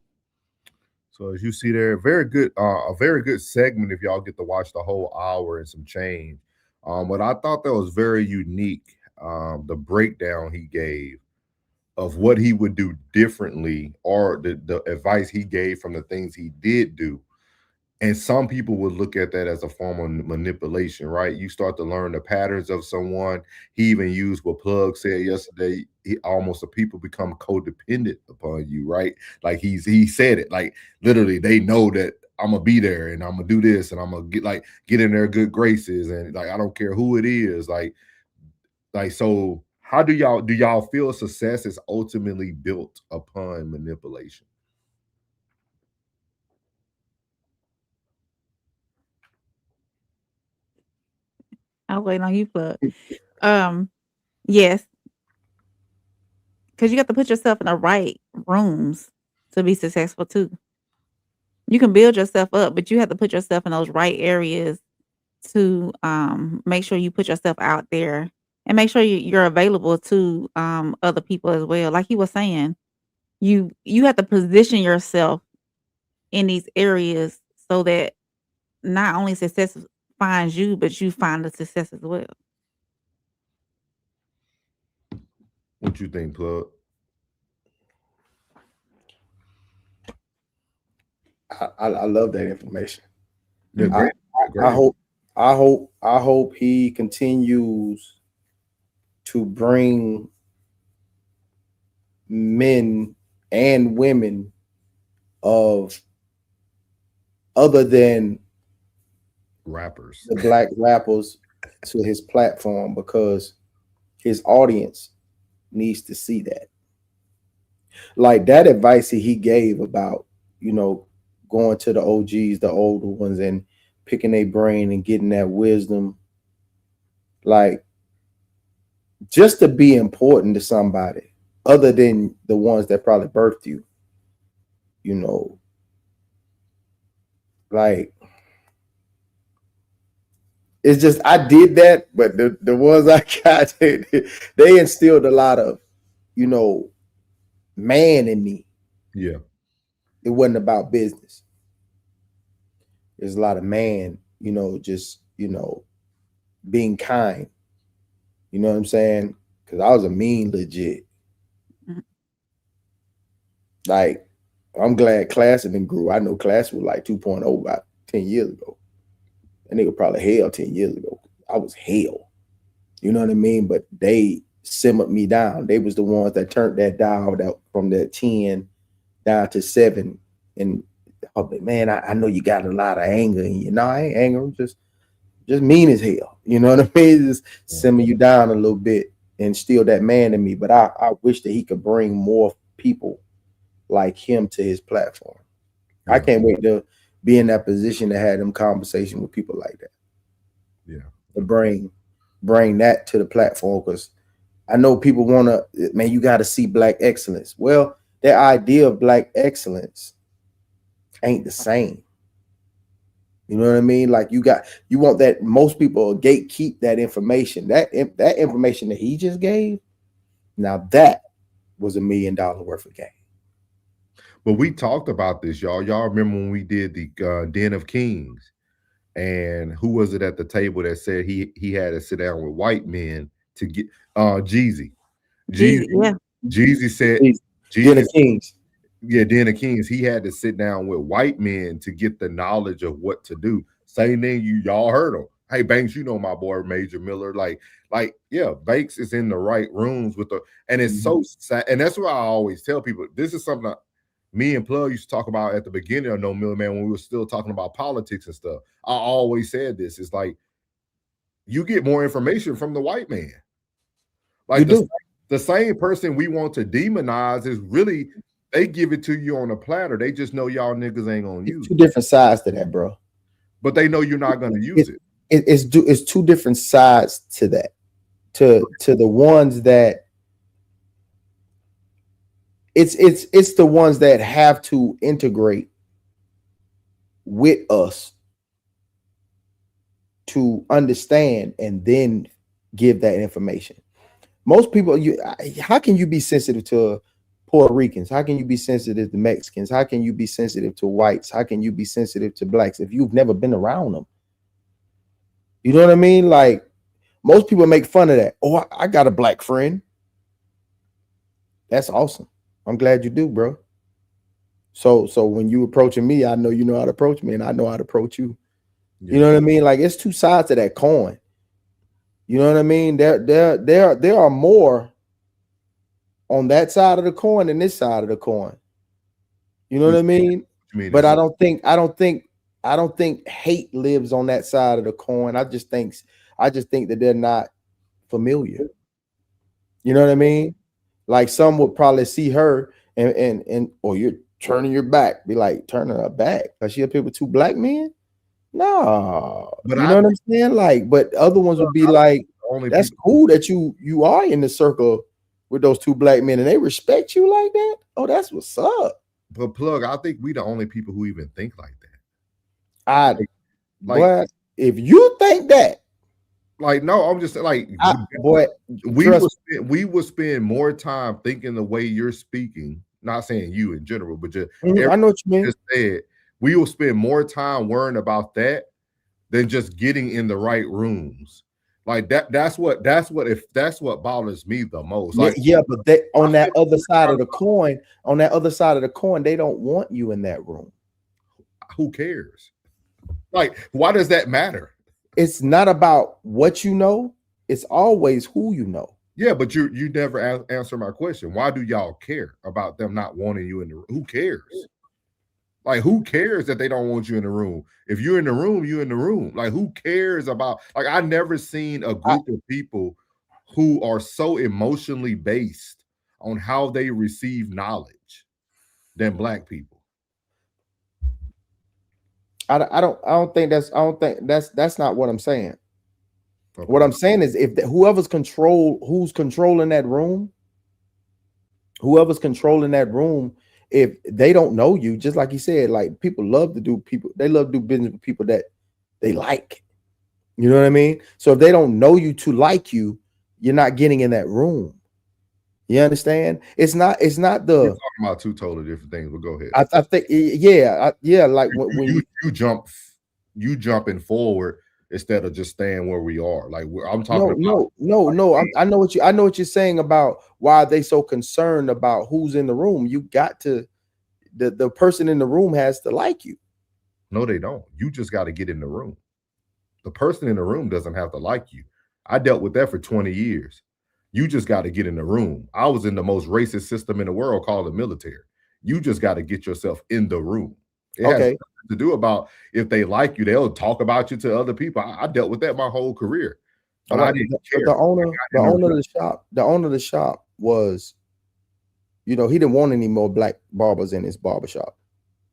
Speaker 3: So as you see there, very good, a very good segment if y'all get to watch the whole hour and some change. But I thought that was very unique. The breakdown he gave of what he would do differently, or the advice he gave from the things he did do. And some people would look at that as a form of manipulation, right? You start to learn the patterns of someone. He even used what Plug said yesterday. Almost the people become codependent upon you, right? Like he said it, like literally they know that I'm gonna be there and I'm gonna do this and I'm gonna get in their good graces, and like I don't care who it is, like so. How do y'all feel success is ultimately built upon manipulation?
Speaker 2: I'll wait on you, Plug. Yes, because you got to put yourself in the right rooms to be successful too. You can build yourself up, but you have to put yourself in those right areas to make sure you put yourself out there and make sure you're available to other people as well. Like he was saying, you have to position yourself in these areas so that not only success finds you, but you find the success as well.
Speaker 3: What you think, Plug?
Speaker 4: I love that information.
Speaker 3: Yeah, great.
Speaker 4: I hope he continues to bring men and women of other than
Speaker 3: rappers,
Speaker 4: the black rappers, to his platform, because his audience needs to see that. Like that advice he gave about, going to the OGs, the older ones, and picking their brain and getting that wisdom. Like, just to be important to somebody other than the ones that probably birthed you, like, it's just, I did that, but the ones I got, they instilled a lot of, man in me.
Speaker 3: Yeah.
Speaker 4: It wasn't about business. There's a lot of man, just, being kind. You know what I'm saying? Because I was a mean legit. Like, I'm glad Classman grew. I know Class was like 2.0 about 10 years ago. That nigga probably hell 10 years ago. I was hell. You know what I mean? But they simmered me down. They was the ones that turned that dial from that 10 down to 7. And man, I know you got a lot of anger in you. No, I ain't angry. I'm just mean as hell. You know what I mean? Just simmer you down a little bit and steal that man in me. But I wish that he could bring more people like him to his platform. Yeah. I can't wait to be in that position to have them conversation with people like that.
Speaker 3: Yeah.
Speaker 4: To bring that to the platform, because I know people want to, man, you got to see black excellence. Well, their idea of black excellence ain't the same. You know what I mean? Like you want that, most people gatekeep that information. That information that he just gave, now that was $1 million worth of game.
Speaker 3: But we talked about this, y'all. Y'all remember when we did the Den of Kings, and who was it at the table that said he had to sit down with white men to get Jeezy?
Speaker 2: Yeah.
Speaker 3: Jeezy said
Speaker 4: Den of Kings.
Speaker 3: Yeah, Den of Kings. He had to sit down with white men to get the knowledge of what to do. Same thing, y'all heard him. Hey, Banks, you know my boy Major Miller. Like, yeah, Banks is in the right rooms with and it's so sad. And that's what I always tell people. This is something that me and Plug used to talk about at the beginning of No Miller Man when we were still talking about politics and stuff. I always said this. It's like you get more information from the white man. Like the same person we want to demonize is really, they give it to you on a platter. They just know y'all niggas ain't gonna use it.
Speaker 4: Two different sides to that, bro.
Speaker 3: But they know you're not gonna use it.
Speaker 4: It's two different sides to that. To the ones that it's the ones that have to integrate with us to understand and then give that information. Most people, how can you be sensitive to Puerto Ricans? How can you be sensitive to Mexicans? How can you be sensitive to whites? How can you be sensitive to blacks if you've never been around them? You know what I mean? Like, most people make fun of that. Oh, I got a black friend. That's awesome. I'm glad you do, bro. So when you approaching me, I know you know how to approach me, and I know how to approach you. Yeah. You know what I mean? Like, it's two sides to that coin. You know what I mean? There are more on that side of the coin than this side of the coin. You know what I mean? But I don't think hate lives on that side of the coin. I just think that they're not familiar. You know what I mean? Like, some would probably see her and or you're turning your back, be like, turning her back because she appeared with two black men. No, but you know what I'm saying? Like, but other ones would be like, that's cool that you are in the circle with those two black men and they respect you like that. Oh, that's what's up.
Speaker 3: But Plug, I think we the only people who even think like that.
Speaker 4: But if you think that,
Speaker 3: like, no, I'm just like, we will spend more time thinking the way you're speaking. Not saying you in general, but just
Speaker 4: I know what you mean.
Speaker 3: Just said, we will spend more time worrying about that than just getting in the right rooms. Like that's what bothers me the most. Like,
Speaker 4: but they, on that other side of the coin, they don't want you in that room.
Speaker 3: Who cares? Like, why does that matter?
Speaker 4: It's not about what you know, it's always who you know.
Speaker 3: Yeah, but you never answer my question. Why do y'all care about them not wanting you in the room? Who cares? Like, who cares that they don't want you in the room? If you're in the room, you're in the room. Like, who cares about, like, I never seen a group of people who are so emotionally based on how they receive knowledge than black people.
Speaker 4: I don't think that's not what I'm saying. Okay. What I'm saying is, if who's controlling that room, if they don't know you, just like you said, like, they love to do business with people that they like. You know what I mean? So if they don't know you to like you, you're not getting in that room. You understand? It's not the.
Speaker 3: We're talking about two totally different things, but go ahead.
Speaker 4: I think, yeah. Like when
Speaker 3: you jumping forward instead of just staying where we are. Like, I'm talking about.
Speaker 4: No. I know what you're saying about why are they so concerned about who's in the room. You got to, the person in the room has to like you.
Speaker 3: No, they don't. You just got to get in the room. The person in the room doesn't have to like you. I dealt with that for 20 years. You just got to get in the room. I was in the most racist system in the world called the military. You just got to get yourself in the room. It has nothing to do about if they like you, they'll talk about you to other people. I dealt with that my whole career. But I didn't care.
Speaker 4: The owner of the shop was, he didn't want any more black barbers in his barbershop.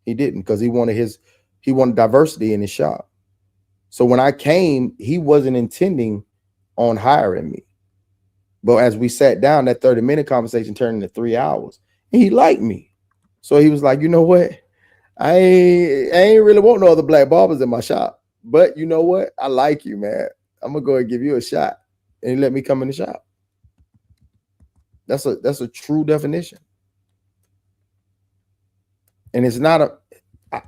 Speaker 4: He didn't, because he wanted diversity in his shop. So when I came, he wasn't intending on hiring me. But as we sat down, that 30-minute conversation turned into 3 hours. And he liked me. So he was like, you know what? I ain't really want no other black barbers in my shop. But you know what? I like you, man. I'm going to go and give you a shot. And he let me come in the shop. That's a true definition. And it's not I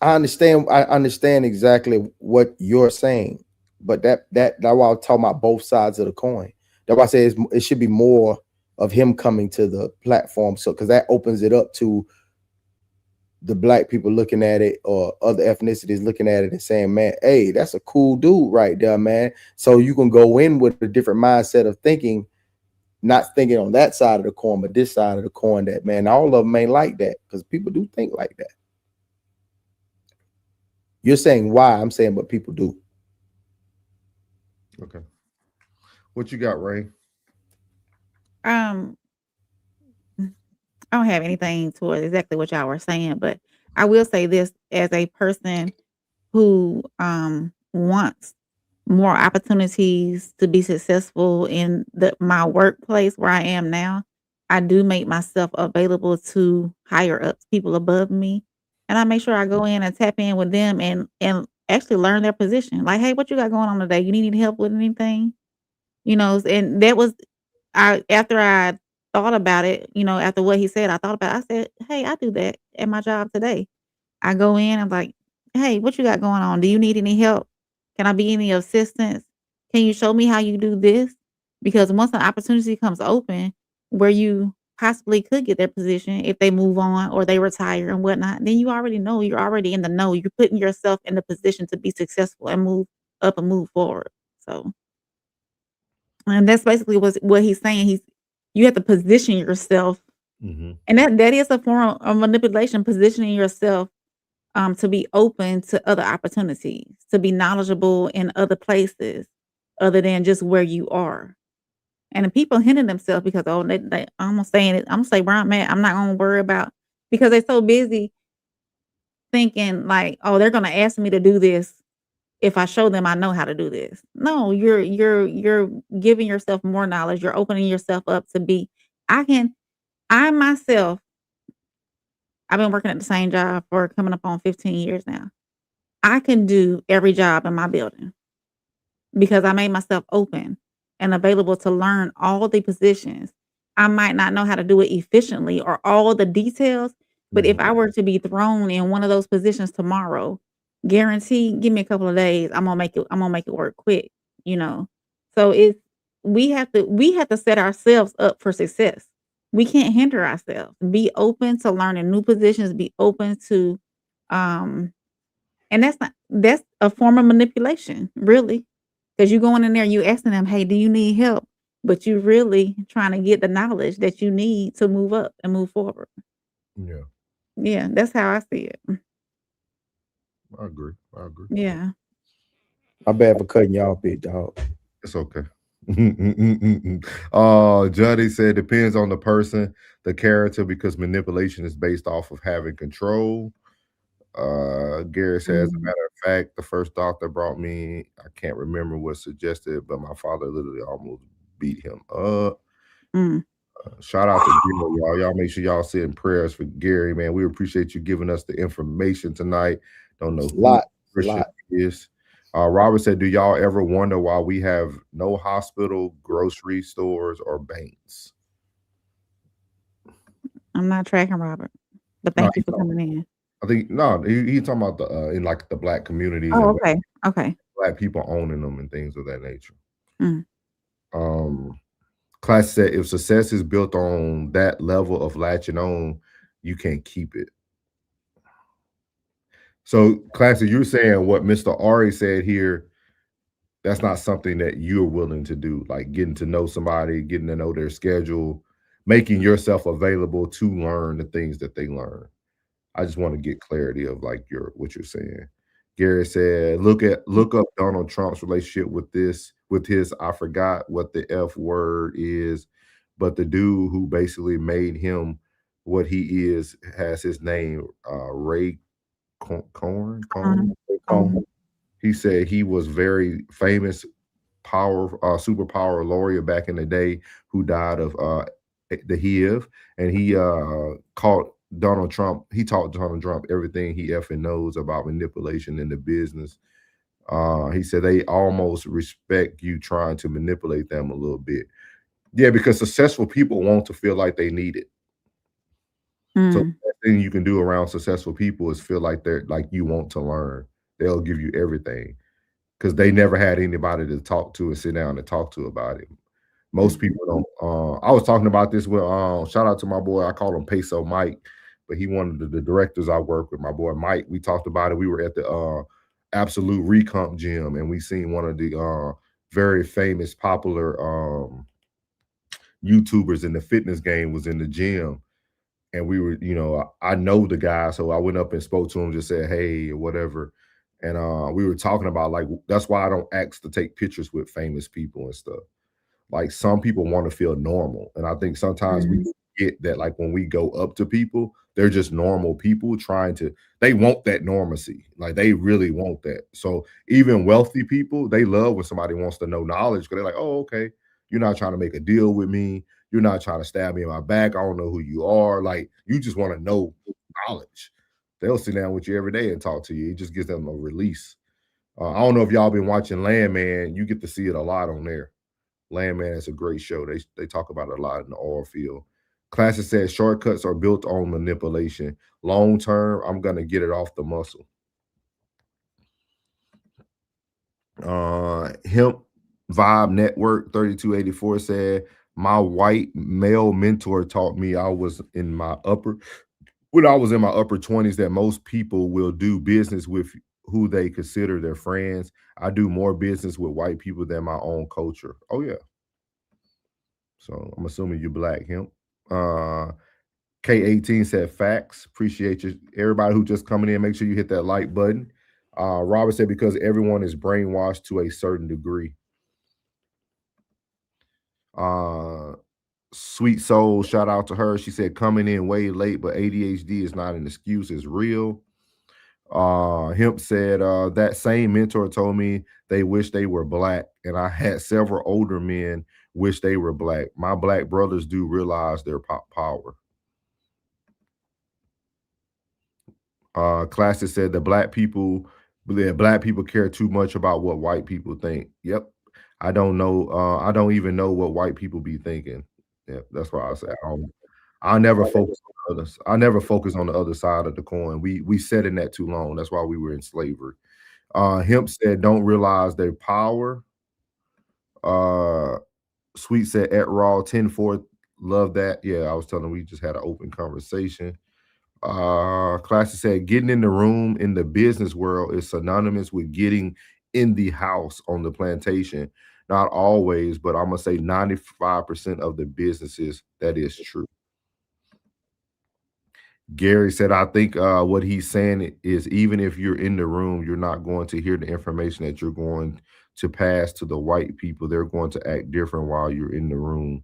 Speaker 4: understand exactly what you're saying. But that's why I'm talking about both sides of the coin. That's why I say it should be more of him coming to the platform. So, because that opens it up to the black people looking at it, or other ethnicities looking at it and saying, man, hey, that's a cool dude right there, man. So you can go in with a different mindset of thinking, not thinking on that side of the coin, but this side of the coin, that, man, all of them ain't like that, because people do think like that. You're saying why? I'm saying what people do.
Speaker 3: Okay. What you got, Ray?
Speaker 2: I don't have anything towards exactly what y'all were saying, but I will say this as a person who wants more opportunities to be successful in my workplace where I am now. I do make myself available to higher ups, people above me, and I make sure I go in and tap in with them and actually learn their position. Like, hey, what you got going on today? You need any help with anything? And that was after I thought about it, after what he said, I thought about it. I said, hey, I do that at my job today. I go in, I'm like, hey, what you got going on? Do you need any help? Can I be any assistance? Can you show me how you do this? Because once an opportunity comes open where you possibly could get their position if they move on or they retire and whatnot, then you already know, you're already in the know. You're putting yourself in the position to be successful and move up and move forward. So, and that's basically what he's saying. You have to position yourself, and that is a form of manipulation, positioning yourself to be open to other opportunities, to be knowledgeable in other places other than just where you are. And the people hinder themselves because I'm gonna stay where I'm at. I'm not gonna worry about, because they're so busy thinking like, oh, they're gonna ask me to do this if I show them I know how to do this. No, you're giving yourself more knowledge. You're opening yourself up to be. I myself, I've been working at the same job for coming up on 15 years now. I can do every job in my building because I made myself open and available to learn all the positions. I might not know how to do it efficiently or all the details, but if I were to be thrown in one of those positions tomorrow, guaranteed, give me a couple of days, I'm gonna make it work quick, So we have to set ourselves up for success. We can't hinder ourselves. Be open to learning new positions, be open to and that's a form of manipulation, really. Because you going in there, you asking them, hey, do you need help? But you really trying to get the knowledge that you need to move up and move forward.
Speaker 3: Yeah.
Speaker 2: Yeah, that's how I see it.
Speaker 3: I agree.
Speaker 2: Yeah.
Speaker 4: My bad for cutting y'all off, big dog.
Speaker 3: It's okay. Juddy said depends on the person, the character, because manipulation is based off of having control. Gary says, as a matter of fact, the first doctor brought me, I can't remember what suggested, but my father literally almost beat him up. Shout out to Gary, y'all. Y'all make sure y'all send prayers for Gary, man. We appreciate you giving us the information tonight. Don't know who Christian is. Robert said, do y'all ever wonder why we have no hospital, grocery stores, or banks?
Speaker 2: I'm not tracking Robert, but thank you for coming in.
Speaker 3: I think he's talking about the in like the Black communities.
Speaker 2: Oh, okay.
Speaker 3: Black people owning them and things of that nature. Class said, if success is built on that level of latching on, you can't keep it. So, Classy, you're saying what Mr. Ari said here, that's not something that you're willing to do, like getting to know somebody, getting to know their schedule, making yourself available to learn the things that they learn. I just want to get clarity of like what you're saying. Gary said, look up Donald Trump's relationship with his, I forgot what the F word is, but the dude who basically made him what he is has his name, Ray Cohn. He said he was very famous superpower lawyer back in the day who died of the HIV, and he taught Donald Trump everything he effing knows about manipulation in the business. He said they almost respect you trying to manipulate them a little bit. Yeah, because successful people want to feel like they need it. So the best thing you can do around successful people is feel like they're like you want to learn. They'll give you everything because they never had anybody to talk to and sit down and talk to about it. Most people don't. I was talking about this with shout out to my boy. I call him Peso Mike, but he one of the directors I work with. My boy Mike. We talked about it. We were at the Absolute Recomp gym, and we seen one of the very famous, popular YouTubers in the fitness game was in the gym. And we were, I know the guy, so I went up and spoke to him, just said, hey, or whatever. And we were talking about, like, that's why I don't ask to take pictures with famous people and stuff. Like, some people want to feel normal. And I think sometimes we forget that, like, when we go up to people, they're just normal people they want that normalcy. Like, they really want that. So even wealthy people, they love when somebody wants to know knowledge because they're like, oh, okay, you're not trying to make a deal with me. You're not trying to stab me in my back. I don't know who you are. Like, you just want to know knowledge. They'll sit down with you every day and talk to you. It just gives them a release. I don't know if y'all been watching Landman. You get to see it a lot on there. Landman is a great show. They talk about it a lot in the oil field. Classic says shortcuts are built on manipulation. Long term, I'm gonna get it off the muscle. Hemp Vibe Network 3284 said, my white male mentor taught me when I was in my upper 20s that most people will do business with who they consider their friends. I do more business with white people than my own culture. Oh yeah. So I'm assuming you're black, Hemp. K18 said facts. Appreciate you. Everybody who just coming in, make sure you hit that like button. Robert said because everyone is brainwashed to a certain degree. Sweet Soul, shout out to her. She said coming in way late, but ADHD is not an excuse, it's real. Hemp said that same mentor told me they wish they were black, and I had several older men wish they were black. My black brothers do realize their power. Classic said that black people care too much about what white people think. Yep. I don't know. I don't even know what white people be thinking. Yeah, that's why I say I never focus on others. I never focus on the other side of the coin. We sat in that too long. That's why we were in slavery. Hemp said don't realize their power. Sweet said at Raw 10-4. Love that. Yeah, I was telling him we just had an open conversation. Classic said getting in the room in the business world is synonymous with getting in the house on the plantation. Not always, but I'm gonna say 95% of the businesses that is true. Gary said, I think what he's saying is even if you're in the room, you're not going to hear the information that you're going to pass to the white people. They're going to act different while you're in the room.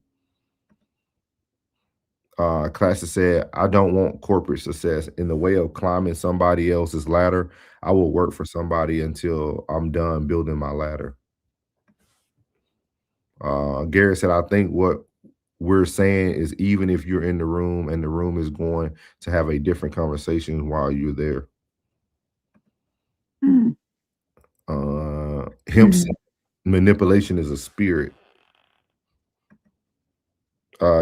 Speaker 3: Classic said, I don't want corporate success. In the way of climbing somebody else's ladder, I will work for somebody until I'm done building my ladder. Gary said, I think what we're saying is even if you're in the room and the room is going to have a different conversation while you're there. Hemp said, manipulation is a spirit.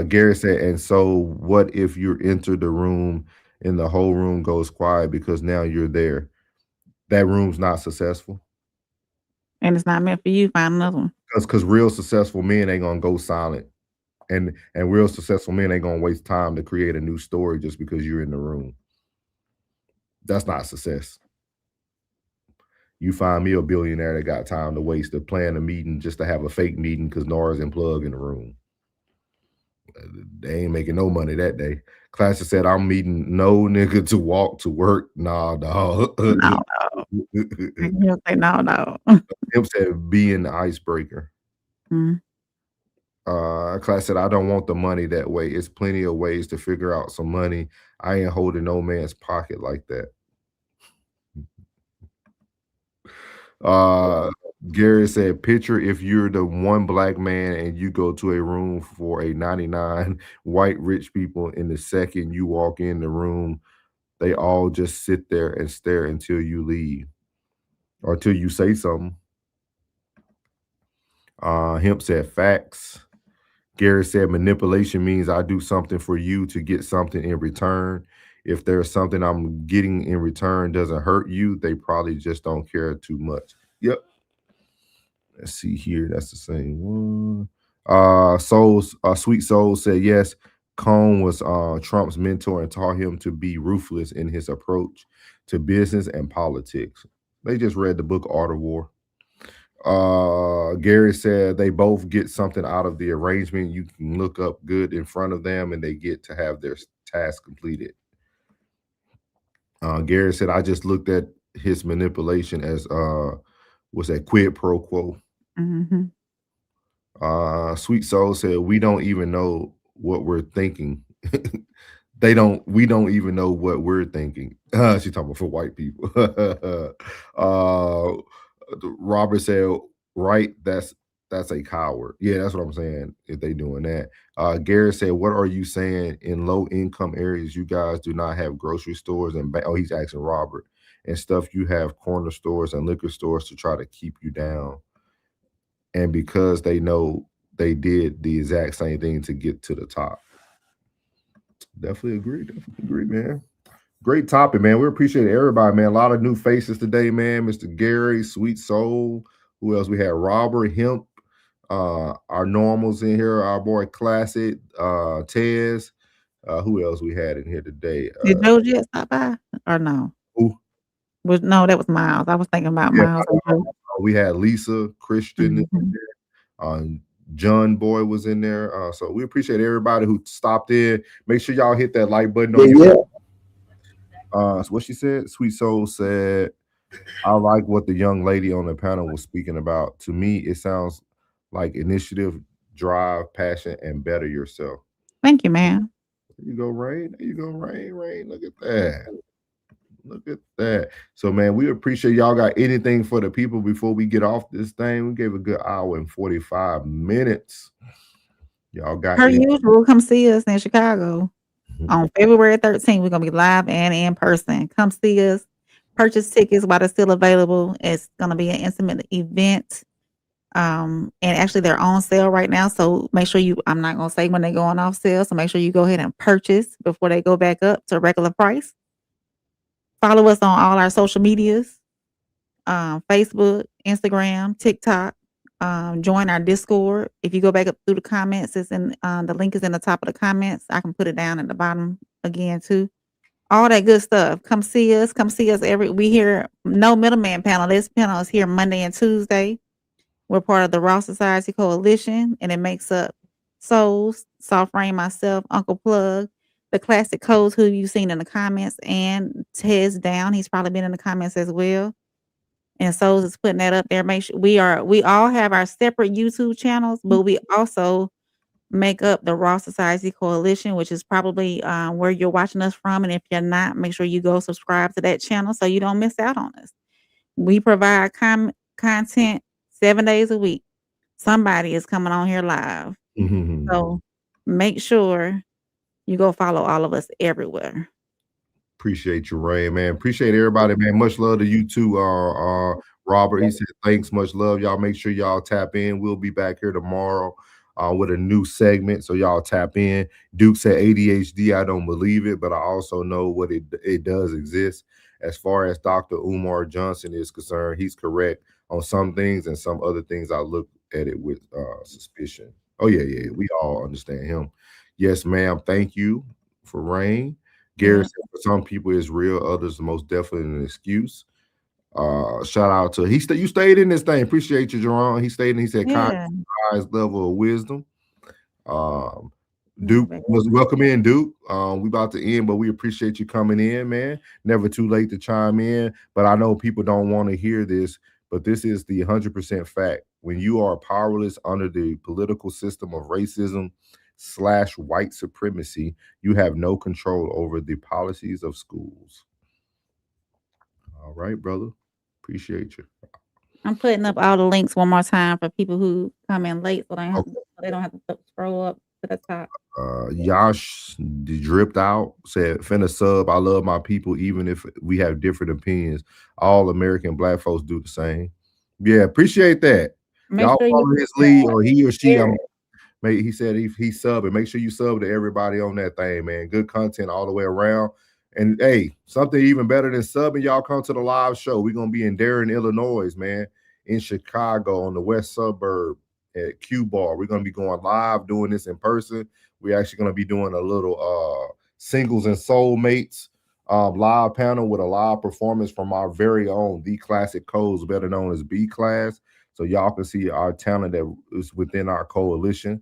Speaker 3: Gary said, and so what if you enter the room and the whole room goes quiet because now you're there? That room's not successful.
Speaker 2: And it's not meant for you. Find another one.
Speaker 3: Because real successful men ain't gonna go silent. And real successful men ain't gonna waste time to create a new story just because you're in the room. That's not success. You find me a billionaire that got time to waste to plan a meeting just to have a fake meeting because Nora's and Plug in the room. They ain't making no money that day. Classic said, I'm meeting no nigga to walk to work. Nah, dog.
Speaker 2: No. He'll say no.
Speaker 3: Him said, being the icebreaker. Class said, I don't want the money that way. It's plenty of ways to figure out some money. I ain't holding no man's pocket like that. Gary said, picture if you're the one black man and you go to a room for a 99 white rich people. In the second you walk in the room, they all just sit there and stare until you leave or till you say something. Hemp said facts. Gary said manipulation means I do something for you to get something in return. If there's something I'm getting in return doesn't hurt you, they probably just don't care too much. Yep. Let's see here. That's the same one. Sweet Soul said yes. Cohn was Trump's mentor and taught him to be ruthless in his approach to business and politics. They just read the book Art of War. Gary said they both get something out of the arrangement. You can look up good in front of them and they get to have their task completed. Gary said, I just looked at his manipulation as was a quid pro quo. Sweet Soul said, we don't even know what we're thinking. We don't even know what we're thinking. She's talking about for white people. Robert said, right, that's a coward. Yeah, that's what I'm saying if they doing that. Gary said, what are you saying? In low income areas, you guys do not have grocery stores and he's asking Robert and stuff. You have corner stores and liquor stores to try to keep you down. And because they know they did the exact same thing to get to the top. Definitely agree, man. Great topic, man. We appreciate everybody, man. A lot of new faces today, man. Mr. Gary, Sweet Soul. Who else? We had Robert Hemp, our normals in here, our boy Classic, Tez. Who else we had in here today?
Speaker 2: Did Joe Jet stop by or no?
Speaker 3: Who?
Speaker 2: No, that was Miles. I was thinking about Miles.
Speaker 3: We had Lisa, Christian, John Boy was in there. So we appreciate everybody who stopped in. Make sure y'all hit that like button on YouTube. So what she said, Sweet Soul said, I like what the young lady on the panel was speaking about. To me, it sounds like initiative, drive, passion, and better yourself.
Speaker 2: Thank you, man.
Speaker 3: There you go, Rain. There you go, Rain. Look at that. Look at that. So, man, we appreciate y'all. Got anything for the people before we get off this thing? We gave a good hour and 45 minutes. Y'all got
Speaker 2: per usual. Come see us in Chicago on February 13th. We're gonna be live and in person. Come see us. Purchase tickets while they're still available. It's gonna be an intimate event. And actually they're on sale right now. So make sure I'm not gonna say when they're going off sale. So make sure you go ahead and purchase before they go back up to regular price. Follow us on all our social medias, Facebook, Instagram, TikTok. Join our Discord. If you go back up through the comments, it's in the link is in the top of the comments. I can put it down at the bottom again too. All that good stuff. Come see us. We here. No Middleman panel. This panel is here Monday and Tuesday. We're part of the Raw Society Coalition, and it makes up Souls, Soft Rain, myself, Uncle Plug, the Classic Codes, who you've seen in the comments, and Tez Down. He's probably been in the comments as well. And Souls is putting that up there. Make sure we all have our separate YouTube channels, but we also make up the Raw Society Coalition, which is probably where you're watching us from. And if you're not, make sure you go subscribe to that channel so you don't miss out on us. We provide content 7 days a week. Somebody is coming on here live. So make sure you go follow all of us everywhere.
Speaker 3: Appreciate you, Ray, man. Appreciate everybody, man. Much love to you too, Robert. He said thanks, much love. Y'all make sure y'all tap in. We'll be back here tomorrow with a new segment, so y'all tap in. Duke said ADHD. I don't believe it, but I also know what it does exist. As far as Dr. Umar Johnson is concerned, he's correct on some things, and some other things I look at it with suspicion. Oh yeah, we all understand him. Yes, ma'am. Thank you for Rain. Gary said for some people it's real, others most definitely an excuse. Shout out to you stayed in this thing. Appreciate you, Jerron. He stayed in. He said highest level of wisdom. Duke was welcome in, Duke. We about to end, but we appreciate you coming in, man. Never too late to chime in, but I know people don't want to hear this, but this is the 100% fact. When you are powerless under the political system of racism / white supremacy, you have no control over the policies of schools. All right, brother. Appreciate you.
Speaker 2: I'm putting up all the links one more time for people who come in late, so they don't have to scroll up to the top.
Speaker 3: Yash dripped out, said finna sub. I love my people, even if we have different opinions. All American black folks do the same. Yeah, appreciate that. Y'all follow his lead, or he or she. He said he's subbing. Make sure you sub to everybody on that thing, man. Good content all the way around. And hey, something even better than subbing, y'all come to the live show. We're gonna be in Darien, Illinois, man, in Chicago on the west suburb at Q Bar. We're gonna be going live, doing this in person. We're actually gonna be doing a little singles and soulmates live panel with a live performance from our very own The Classic Codes, better known as B Class. So y'all can see our talent that is within our coalition.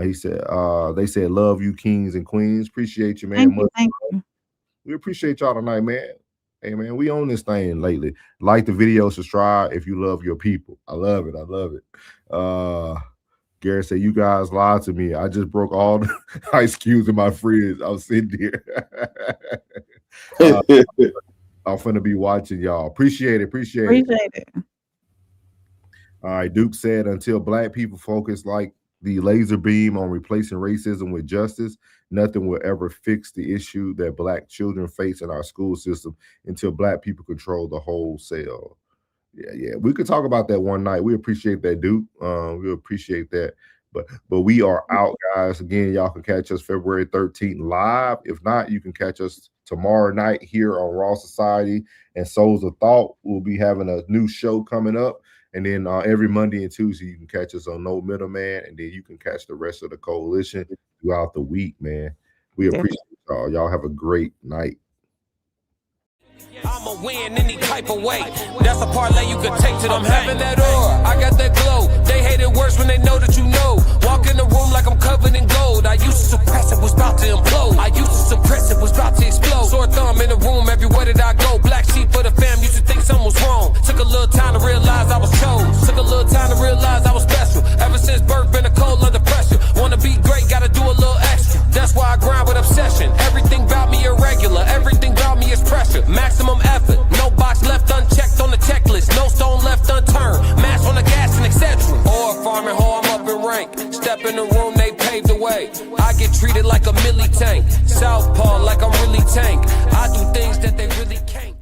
Speaker 3: He said, they said, love you, kings and queens. Appreciate you, man.
Speaker 2: Thank you.
Speaker 3: We appreciate y'all tonight, man. Hey, man, we own this thing lately. Like the video, subscribe if you love your people. I love it. Gary said, you guys lied to me. I just broke all the ice cubes in my fridge. I was sitting here. I'm finna be watching y'all. Appreciate it. All right, Duke said, until black people focus like the laser beam on replacing racism with justice, nothing will ever fix the issue that black children face in our school system until black people control the wholesale. Yeah. We could talk about that one night. We appreciate that, Duke. We appreciate that. But we are out, guys. Again, y'all can catch us February 13th live. If not, you can catch us tomorrow night here on Raw Society and Souls of Thought. We'll be having a new show coming up. And then every Monday and Tuesday, you can catch us on No Middleman. And then you can catch the rest of the coalition throughout the week, man. We appreciate y'all. Y'all have a great night.
Speaker 1: I'ma win any type of way. That's a parlay you could take to them. I'm having that aura, I got that glow. They hate it worse when they know that you know. Walk in the room like I'm covered in gold. I used to suppress it, was about to implode. I used to suppress it, was about to explode. Sore thumb in the room, everywhere that I go. Black sheep for the fam, used to think something was wrong. Took a little time to realize I was chose. Took a little time to realize I was special. Ever since birth, been a cold under pressure. Wanna be great, gotta do a little extra. That's why I grind with obsession. Everything about me irregular, everything about me is pressure. Maximum effort, no box left unchecked on the checklist, no stone left unturned, mash on the gas and etc. Or farming hoe, I'm up in rank. Step in the room, they paved the way. I get treated like a milli tank. Southpaw like I'm really tank. I do things that they really can't.